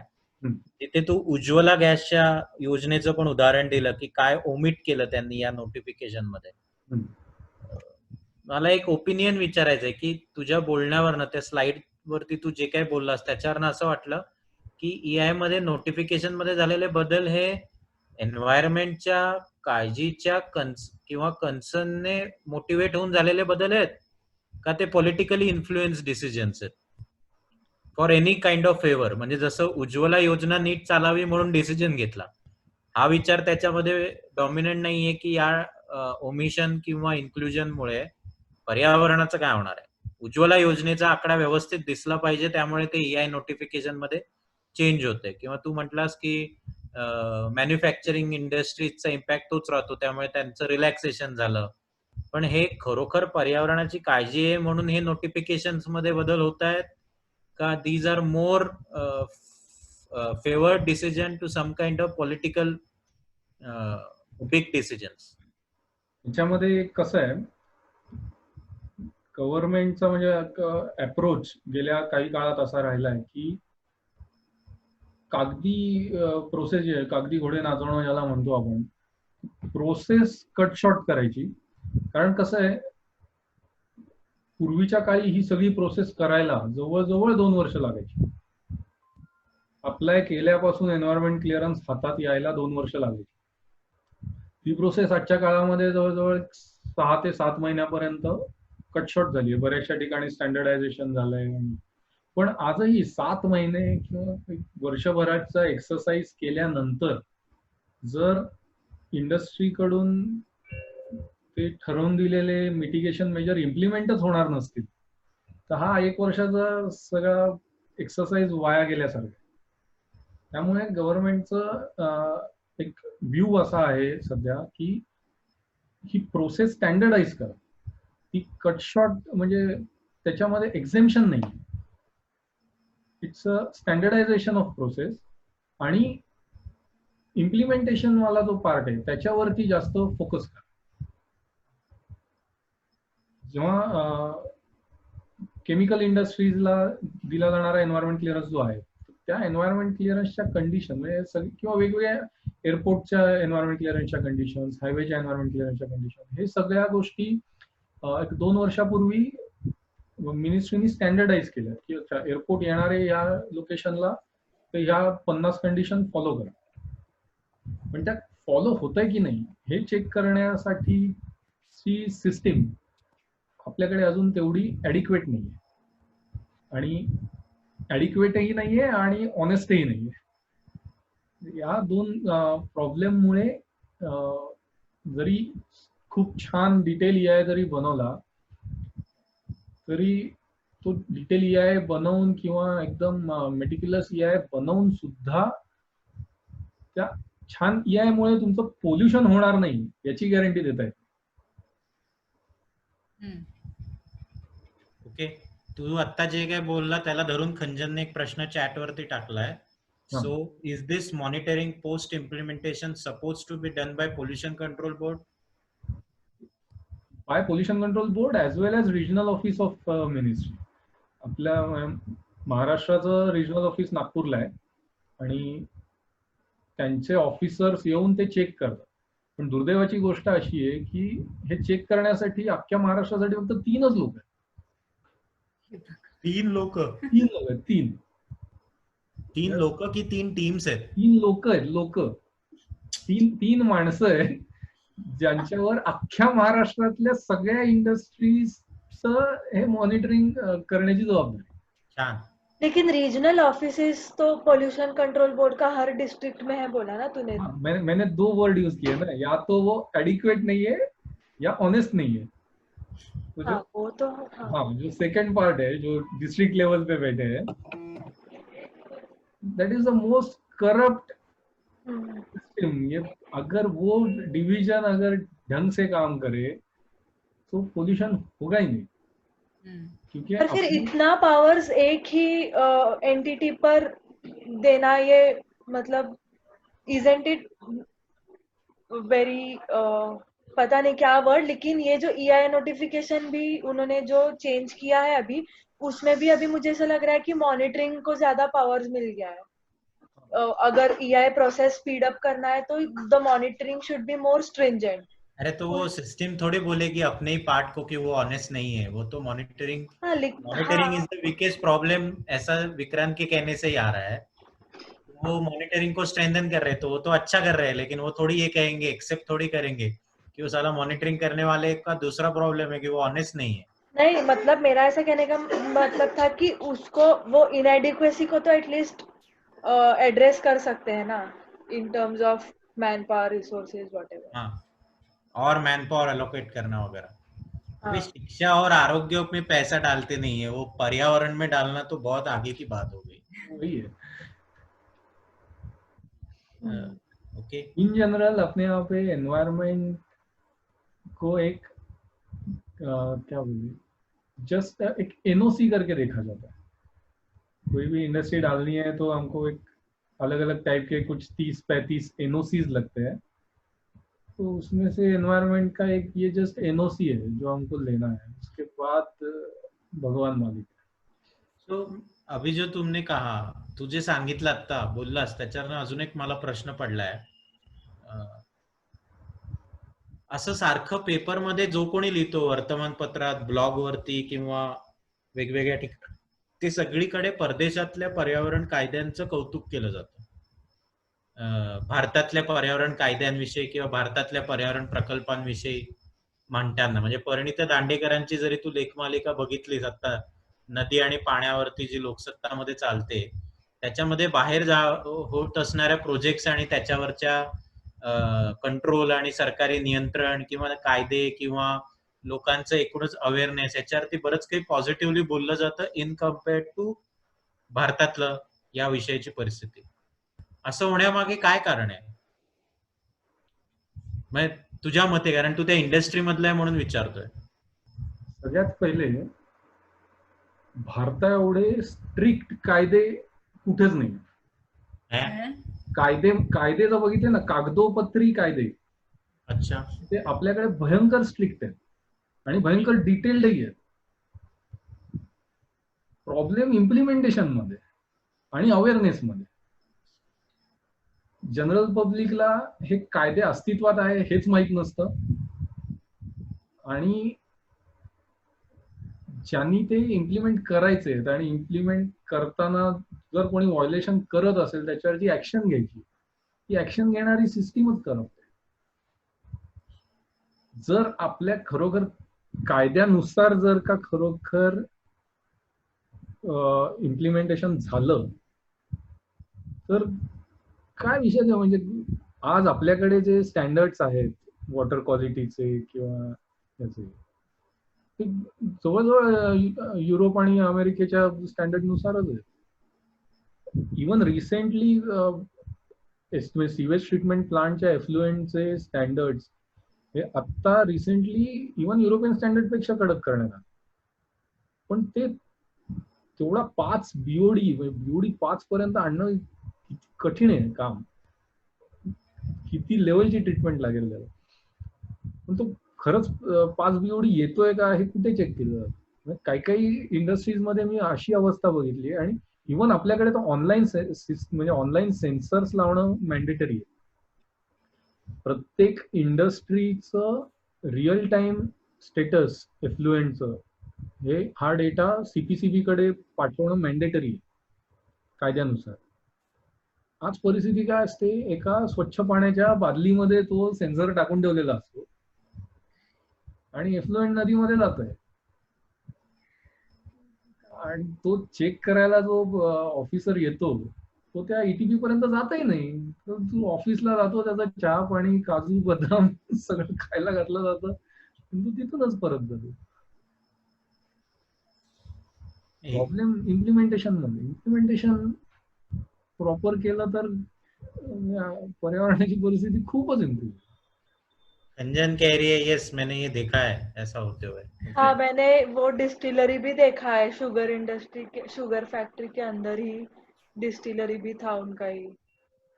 तिथे तू उज्ज्वला गॅसच्या योजनेचं पण उदाहरण दिलं की काय ओमिट केलं त्यांनी या नोटिफिकेशन मध्ये. मला एक ओपिनियन विचारायचंय की तुझ्या बोलण्यावरनं, त्या स्लाइड वरती तू जे काही बोललास त्याच्यावरनं असं वाटलं की EI मध्ये नोटिफिकेशन मध्ये झालेले बदल हे एन्व्हायरमेंटच्या काळजीच्या किंवा कन्सर्नने मोटिवेट होऊन झालेले बदल आहेत का ते पॉलिटिकली इन्फ्लुएन्स डिसिजन्स आहेत for any kind of favour. म्हणजे जसं उज्ज्वला योजना नीट चालावी म्हणून डिसिजन घेतला, हा विचार त्याच्यामध्ये डॉमिनंट नाहीये की या ओमिशन किंवा इन्क्लुजनमुळे पर्यावरणाचं काय होणार आहे. उज्ज्वला योजनेचा आकडा व्यवस्थित दिसला पाहिजे, त्यामुळे ते EI नोटिफिकेशन मध्ये चेंज होते. किंवा तू म्हटलास की मॅन्युफॅक्चरिंग इंडस्ट्रीजचा इम्पॅक्ट तोच राहतो, त्यामुळे त्यांचं रिलॅक्सेशन झालं. पण हे खरोखर पर्यावरणाची काळजी आहे म्हणून हे नोटिफिकेशन्स मध्ये बदल होत आहेत का these are more favoured decision to some kind of political big decisions. याच्यामध्ये कसं आहे, गव्हर्नमेंटचा म्हणजे अप्रोच गेल्या काही काळात असा राहिला आहे की कागदी प्रोसेस जी आहे, कागदी घोडे नाचवणं ज्याला म्हणतो आपण, प्रोसेस कट शॉर्ट करायची. कारण कसं आहे, पूर्वीच्या काळी ही सगळी प्रोसेस करायला जवळजवळ 2 वर्ष लागायची. अप्लाय केल्यापासून एन्व्हायरमेंट क्लिअरन्स हातात यायला 2 वर्ष लागायची. ही प्रोसेस आजच्या काळामध्ये जवळजवळ 6 ते 7 महिन्यापर्यंत कट शॉर्ट झाली आहे. बऱ्याचशा ठिकाणी स्टँडर्डायझेशन झालंय. पण आजही 7 महिने किंवा वर्षभराचा एक्सरसाइज केल्यानंतर जर इंडस्ट्रीकडून ते ठरवून दिलेले मिटिगेशन मेजर इम्प्लिमेंटच होणार नसतील तर हा 1 वर्षाचा सगळा एक्सरसाइज वाया गेल्यासारखं. त्यामुळे गव्हर्नमेंटचं एक व्ह्यू असा आहे सध्या की ही प्रोसेस स्टँडर्डाइज करा. ती कट शॉर्ट म्हणजे त्याच्यामध्ये एक्झेम्पशन नाही, it's a standardisation of process. आणि इम्प्लिमेंटेशन वाला जो पार्ट आहे त्याच्यावरती जास्त फोकस करा. जेव्हा केमिकल इंडस्ट्रीजला दिला जाणारा एन्व्हायरमेंट क्लिअरन्स जो आहे त्या एन्व्हायरमेंट क्लिअरन्सच्या कंडिशन म्हणजे किंवा वेगवेगळ्या एअरपोर्टच्या एन्व्हायरमेंट क्लिअरन्सच्या कंडिशन, हायवेच्या एन्व्हायरमेंट क्लिअरन्सच्या कंडिशन, हे सगळ्या गोष्टी 1-2 वर्षापूर्वी मिनिस्ट्रीनी स्टँडर्डाइज केल्या की एअरपोर्ट येणारे या लोकेशनला तर ह्या 50 कंडिशन फॉलो करा. पण त्या फॉलो होत आहे की नाही हे चेक करण्यासाठी सिस्टीम आपल्याकडे अजून तेवढी ॲडिक्वेट नाहीये, आणि ॲडिक्वेटही नाहीये आणि ऑनेस्टही नाहीये. या 2 प्रॉब्लेममुळे जरी खूप छान डिटेल EI जरी बनवला तरी तो डिटेल EI बनवून किंवा एकदम मेटिक्युलस EI बनवून सुद्धा त्या छान EI मुळे तुमचं पोल्युशन होणार नाही याची गॅरंटी देता येते. ओके, तू आता जे काय बोलला त्याला धरून खंजनने एक प्रश्न चॅट वरती टाकलाय. So is this monitoring post implementation suppose to be done by pollution control board? By pollution control board as well as regional office of ministry. आपल्या महाराष्ट्राचं रिजनल ऑफिस नागपूरला आहे आणि त्यांचे ऑफिसर्स येऊन ते चेक करतात. पण दुर्दैवाची गोष्ट अशी आहे की हे चेक करण्यासाठी अख्ख्या महाराष्ट्रासाठी फक्त 3च लोक आहेत. 3 लोक? 3 लोक आहेत. 3 लोक की 3 टीम्स आहेत? 3 लोक आहेत. लोक 3 माणसं आहेत ज्यांच्यावर अख्ख्या महाराष्ट्रातल्या सगळ्या इंडस्ट्रीजचं हे मॉनिटरिंग करण्याची जबाबदारी. छान. लेकिन रीजनल ऑफिसेस तो पोल्यूशन कंट्रोल बोर्ड का हर डिस्ट्रिक्ट में है बोला ना तूने. मैंने 2 वर्ड यूज किए ना, या तो वो एडिक्वेट नहीं है या ऑनेस्ट नहीं है. तो जो वो तो जो सेकंड पार्ट है जो डिस्ट्रिक्ट लेवल पे बैठे हैं, that is the most corrupt system. ये अगर वो डिवीजन अगर ढंग से काम करे तो पोल्यूशन होगा ही नहीं. क्योंकि पर फिर इतना पावर्स एक ही एंटिटी पर देना, ये मतलब इजंट इट वेरी पता नहीं क्या वर्ड, लेकिन ये जो EI नोटिफिकेशन भी उन्होंने जो चेंज किया है अभी, उसमें भी अभी मुझे ऐसा लग रहा है कि मॉनिटरिंग को ज्यादा पावर्स मिल गया है. अगर EI प्रोसेस स्पीड अप करना है तो the monitoring should be more stringent. अरे तो वो सिस्टम थोड़ी बोलेगी अपने ही पार्ट को कि वो ऑनेस्ट नहीं है. वो तो monitoring is the weakest problem, ऐसा विक्रांत के कहने से ही आ रहा है. वो मॉनिटरिंग को स्ट्रेंथन कर रहे हैं, तो वो तो अच्छा कर रहे हैं, लेकिन वो थोड़ी ये कहेंगे, एक्सेप्ट थोड़ी करेंगे कि वो साला मॉनिटरिंग करने वाले का दूसरा प्रॉब्लम है कि वो ऑनेस्ट नहीं है। नहीं, मतलब मेरा ऐसा कहने का मतलब था कि उसको वो इनएडिक्वेसी को तो एटलीस्ट एड्रेस कर सकते हैं ना, in terms of man power, resources, whatever. हाँ, और मैन पावर एलोकेट करना वगैरह। अभी हाँ, शिक्षा और आरोग्य में पैसा डालते नहीं है, वो पर्यावरण में डालना तो बहुत आगे की बात हो गई। वही है। ओके, इन जनरल अपने यहाँ पे एनवायरमेंट को एक क्या बोलिए, जस्ट एक एनओसी करके देखा जाता है। कोई भी इंडस्ट्री डालनी है तो हमको एक अलग अलग टाइप के कुछ 30-35 एनओसीज लगते हैं, तो उसमें से एनवायरमेंट का एक ये जस्ट एनओसी है जो हमको लेना है, उसके बाद भगवान मालिक है। सो अभी जो तुमने कहा, तुझे सांगितलं आता बोललास, त्याच्यावर अजून एक मला प्रश्न पडलाय. असं सारखं पेपरमध्ये जो कोणी लिहितो, वर्तमानपत्रात, ब्लॉगवरती किंवा वेगवेगळ्या ठिकाणी, ते सगळीकडे परदेशातल्या पर्यावरण कायद्यांचं कौतुक केलं जातं. भारतातल्या पर्यावरण कायद्यांविषयी किंवा भारतातल्या पर्यावरण प्रकल्पांविषयी म्हणताना, म्हणजे परिणिता दांडेकरांची जरी तू लेखमालिका बघितलीस आता, नदी आणि पाण्यावरती जी लोकसत्तामध्ये चालते, त्याच्यामध्ये बाहेर होत असणाऱ्या प्रोजेक्ट्स आणि त्याच्यावरच्या कंट्रोल आणि सरकारी नियंत्रण किंवा कायदे किंवा लोकांचं एकूणच अवेअरनेस, याच्यावरती बरंच काही पॉझिटिव्हली बोललं जातं इन कम्पेअर्ड टू भारतातलं या विषयाची परिस्थिती. असं होण्यामागे काय कारण आहे, म्हणजे तुझ्या मते? कारण तू त्या इंडस्ट्री मधला आहे म्हणून विचारतोय. सगळ्यात पहिले भारता एवढे स्ट्रिक्ट कायदे कुठेच नाही. कायदे जर बघितले ना, कागदोपत्री कायदे, अच्छा, ते आपल्याकडे भयंकर स्ट्रिक्ट आहेत आणि भयंकर डिटेल्डही आहेत. प्रॉब्लेम इम्प्लिमेंटेशन मध्ये आणि अवेअरनेस मध्ये. जनरल पब्लिकला हे कायदे अस्तित्वात आहे हेच माहित नसतं, आणि ज्यांनी ते इम्प्लिमेंट करायचे आणि इम्प्लिमेंट करताना जर कोणी व्हायोलेशन करत असेल त्याच्यावर जी ऍक्शन घ्यायची, ती ऍक्शन घेणारी सिस्टीमच करपते. जर आपल्या खरोखर कायद्यानुसार जर का खरोखर इम्प्लिमेंटेशन झालं तर काय विषय नाही. म्हणजे आज आपल्याकडे जे स्टँडर्ड्स आहेत वॉटर क्वालिटीचे किंवा त्याचे, ते जवळजवळ युरोप आणि अमेरिकेच्या स्टँडर्ड नुसारच आहे. इवन रिसेंटली सीवेज ट्रीटमेंट प्लांटच्या एफ्लुएंटचे स्टँडर्ड्स हे आता रिसेंटली इवन युरोपियन स्टँडर्ड पेक्षा कडक करण्यात आले. पण ते तेवढा 5 बीओडी 5 पर्यंत आणणं कठीण आहे काम. किती लेवलची ट्रीटमेंट लागेल त्याला. पण तो खरंच 5 बीओडी येतोय का हे कुठे चेक केलं जातं. काही काही इंडस्ट्रीज मध्ये मी अशी अवस्था बघितली, आणि इव्हन आपल्याकडे तर ऑनलाईन म्हणजे ऑनलाईन सेन्सर्स लावणं मॅन्डेटरी आहे. प्रत्येक इंडस्ट्रीचं रिअल टाइम स्टेटस एफ्लुएंटचं हा डेटा सीपीसीबी कडे पाठवणं मॅन्डेटरी आहे कायद्यानुसार. आज परिस्थिती काय असते, एका स्वच्छ पाण्याच्या बादलीमध्ये तो सेन्सर टाकून ठेवलेला असतो आणि एफ्लुएंट नदीमध्ये जात आहे, आणि तो चेक करायला जो ऑफिसर येतो तो त्या ईटीपी पर्यंत जातही नाही. तर तू ऑफिसला जातो, त्याचा चहा पाणी काजू बदाम सगळं खायला घातलं जातं, तू तिथूनच परत जातो. प्रॉब्लेम इम्प्लिमेंटेशन मध्ये. इम्प्लिमेंटेशन प्रॉपर केलं तर पर्यावरणाची परिस्थिती खूपच इम्प्रूव्ह. अंजन कह रही है यस, मैंने ये देखा है ऐसा होते हुए. हाँ, मैंने वो डिस्टिलरी भी देखा है, शुगर इंडस्ट्री के, शुगर फैक्ट्री के अंदर ही डिस्टिलरी भी था उनका ही,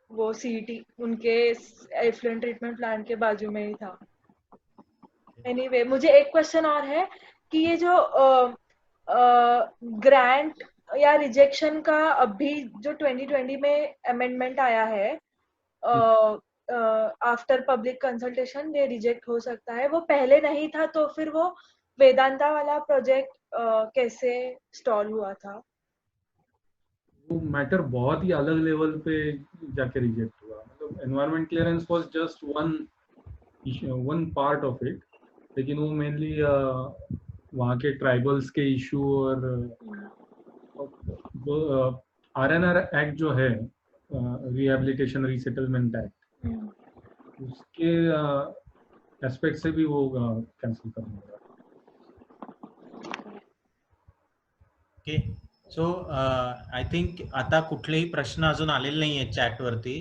वो सीटी उनके एफ्लुएंट ट्रीटमेंट प्लांट के बाजू में ही था. एनीवे, मुझे एक क्वेश्चन और है कि ये जो ग्रांट या रिजेक्शन का अभी जो 2020 में अमेंडमेंट आया है, आफ्टर पब्लिक कंसल्टेशन ये रिजेक्ट हो सकता है, वो पहले नहीं था, तो फिर वो वेदांता वाला प्रोजेक्ट कैसे स्टॉल हुआ था? वो मैटर बहुत ही अलग लेवल पे जाके रिजेक्ट हुआ। मतलब एनवायरमेंट क्लियरेंस वाज just one part of it, लेकिन वो मेनली वहाँ के ट्राइबल्स के इशू और RNR एक्ट जो है, रिहेबिलिटेशन रीसेटलमेंट एक्ट, उसके एस्पेक्ट से भी वो कैंसिल करना पड़ा। ओके, सो आय थिंक आता कुठलेही प्रश्न अजून आलेले नाहीये चॅट वरती,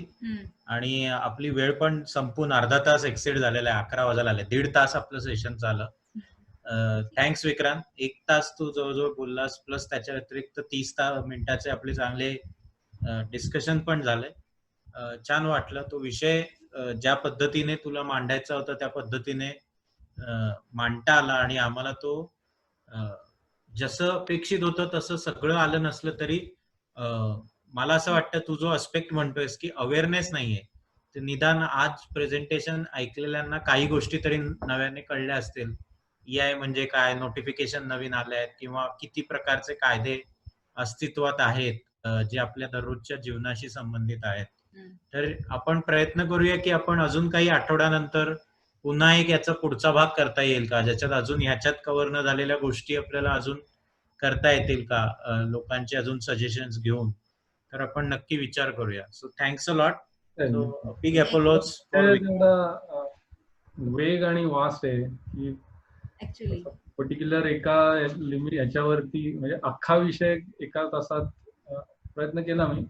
आणि आपली वेळ पण संपून अर्धा तास एक्सिड झालेला आहे, 11 वाजायला आले, 1.5 तास आपलं सेशन झालं. थँक्स विक्रांत, 1 तास तू जवळजवळ बोललास, प्लस त्याच्या व्यतिरिक्त 30 मिनिटाचे आपले चांगले डिस्कशन पण झाले. छान वाटलं. तो विषय ज्या पद्धतीने तुला मांडायचा होता त्या पद्धतीने मांडता आला, आणि आम्हाला तो जसं अपेक्षित होतं तसं सगळं आलं नसलं तरी मला असं वाटतं तू जो अस्पेक्ट म्हणतोयस की अवेअरनेस नाहीये, तर निदान आज प्रेझेंटेशन ऐकलेल्यांना काही गोष्टी तरी नव्याने कळल्या असतील. EI म्हणजे काय, नोटिफिकेशन नवीन आले आहेत, किंवा किती प्रकारचे कायदे अस्तित्वात आहेत जे आपल्या दररोजच्या जीवनाशी संबंधित आहेत. तर आपण प्रयत्न करूया की आपण अजून काही आठवड्यानंतर पुन्हा एक याचा पुढचा भाग करता येईल का, ज्याच्यात अजून ह्याच्यात कव्हर न झालेल्या गोष्टी आपल्याला अजून करता येतील का, लोकांचे अजून सजेशन्स घेऊन. तर आपण नक्की विचार करूया. So thanks a lot. So big apologies for vague आणि वास्ट आहे की ऍक्च्युली पर्टिक्युलर एका लिमिट याच्यावरती, म्हणजे अख्खा विषय एका तासात प्रयत्न केला मी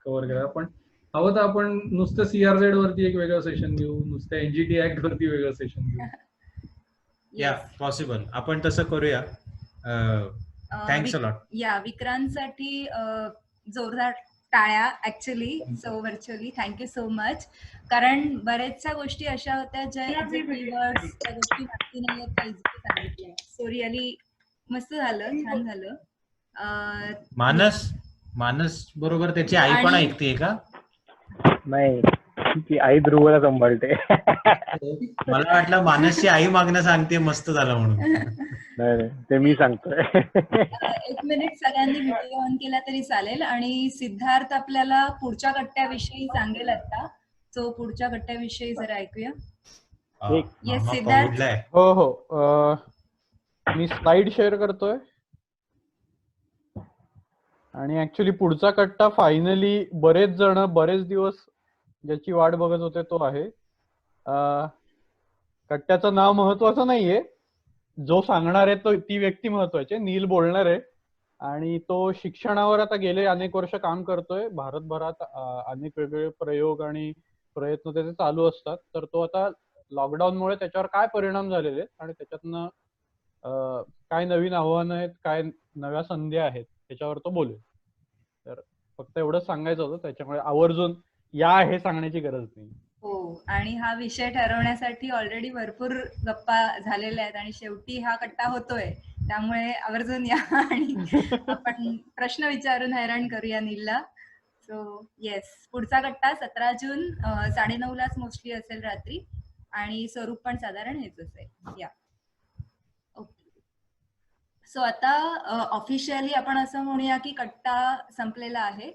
कव्हर करायला, पण हवं तर आपण नुसतं CRZ वरती एक वेगळं सेशन घेऊ, नुसतं NGT ऍक्ट वरती वेगळं सेशन घेऊ. या पॉसिबल, आपण तसं करूया. Thanks a lot. या विक्रांतसाठी जोरदार टाळ्या actually, so virtually thank you so much. कारण बऱ्याचशा गोष्टी अशा होत्या ज्या कीवर्ड्स त्या गोष्टी माहिती नाही आहेत, त्या इझिली सांगितल्या. सो रिअली मस्त झालं, छान झालं. मानस बरोबर त्याची आई पण ऐकते का? नाही, ती आई ध्रुवला सांभाळते. मला वाटलं मानसची आई मागणं सांगते, मस्त झालं म्हणून. नाही, ते मी सांगतोय. 1 मिनिट सगळ्यांनी व्हिडिओ ऑन केला तरी चालेल. आणि सिद्धार्थ आपल्याला पुढच्या कट्ट्याविषयी सांगेल आता. सो पुढच्या कट्ट्याविषयी जरा ऐकूया. येस सिद्धार्थ. हो, मी स्लाइड शेअर करतोय. आणि ऍक्च्युली पुढचा कट्टा फायनली बरेच जण बरेच दिवस ज्याची वाट बघत होते तो आहे. कट्ट्याचं नाव महत्वाचं नाहीये, जो सांगणार आहे तो ती व्यक्ती महत्वाची आहे. नील बोलणार आहे, आणि तो शिक्षणावर आता गेले अनेक वर्ष काम करतोय. भारतभरात अनेक वेगवेगळे प्रयोग आणि प्रयत्न त्याचे चालू असतात. तर तो आता लॉकडाऊनमुळे त्याच्यावर काय परिणाम झालेले आहेत आणि त्याच्यातनं काय नवीन आव्हानं आहेत, काय नव्या संधी आहेत, त्याच्यावर तो बोलेल. तर फक्त एवढंच सांगायचं होतं, त्याच्यामुळे आवर्जून या हे सांगण्याची गरज नाही. हो, आणि हा विषय ठरवण्यासाठी ऑलरेडी भरपूर गप्पा झालेल्या आहेत, आणि शेवटी हा कट्टा होतोय, त्यामुळे आवर्जून या आणि आपण प्रश्न विचारून हैराण करूया नीलला. सो येस, पुढचा कट्टा 17 जून 9:30लाच मोस्टली असेल रात्री, आणि स्वरूप पण साधारण हेच असेल. या ओके. सो आता ऑफिशियली आपण असं म्हणूया की कट्टा संपलेला आहे.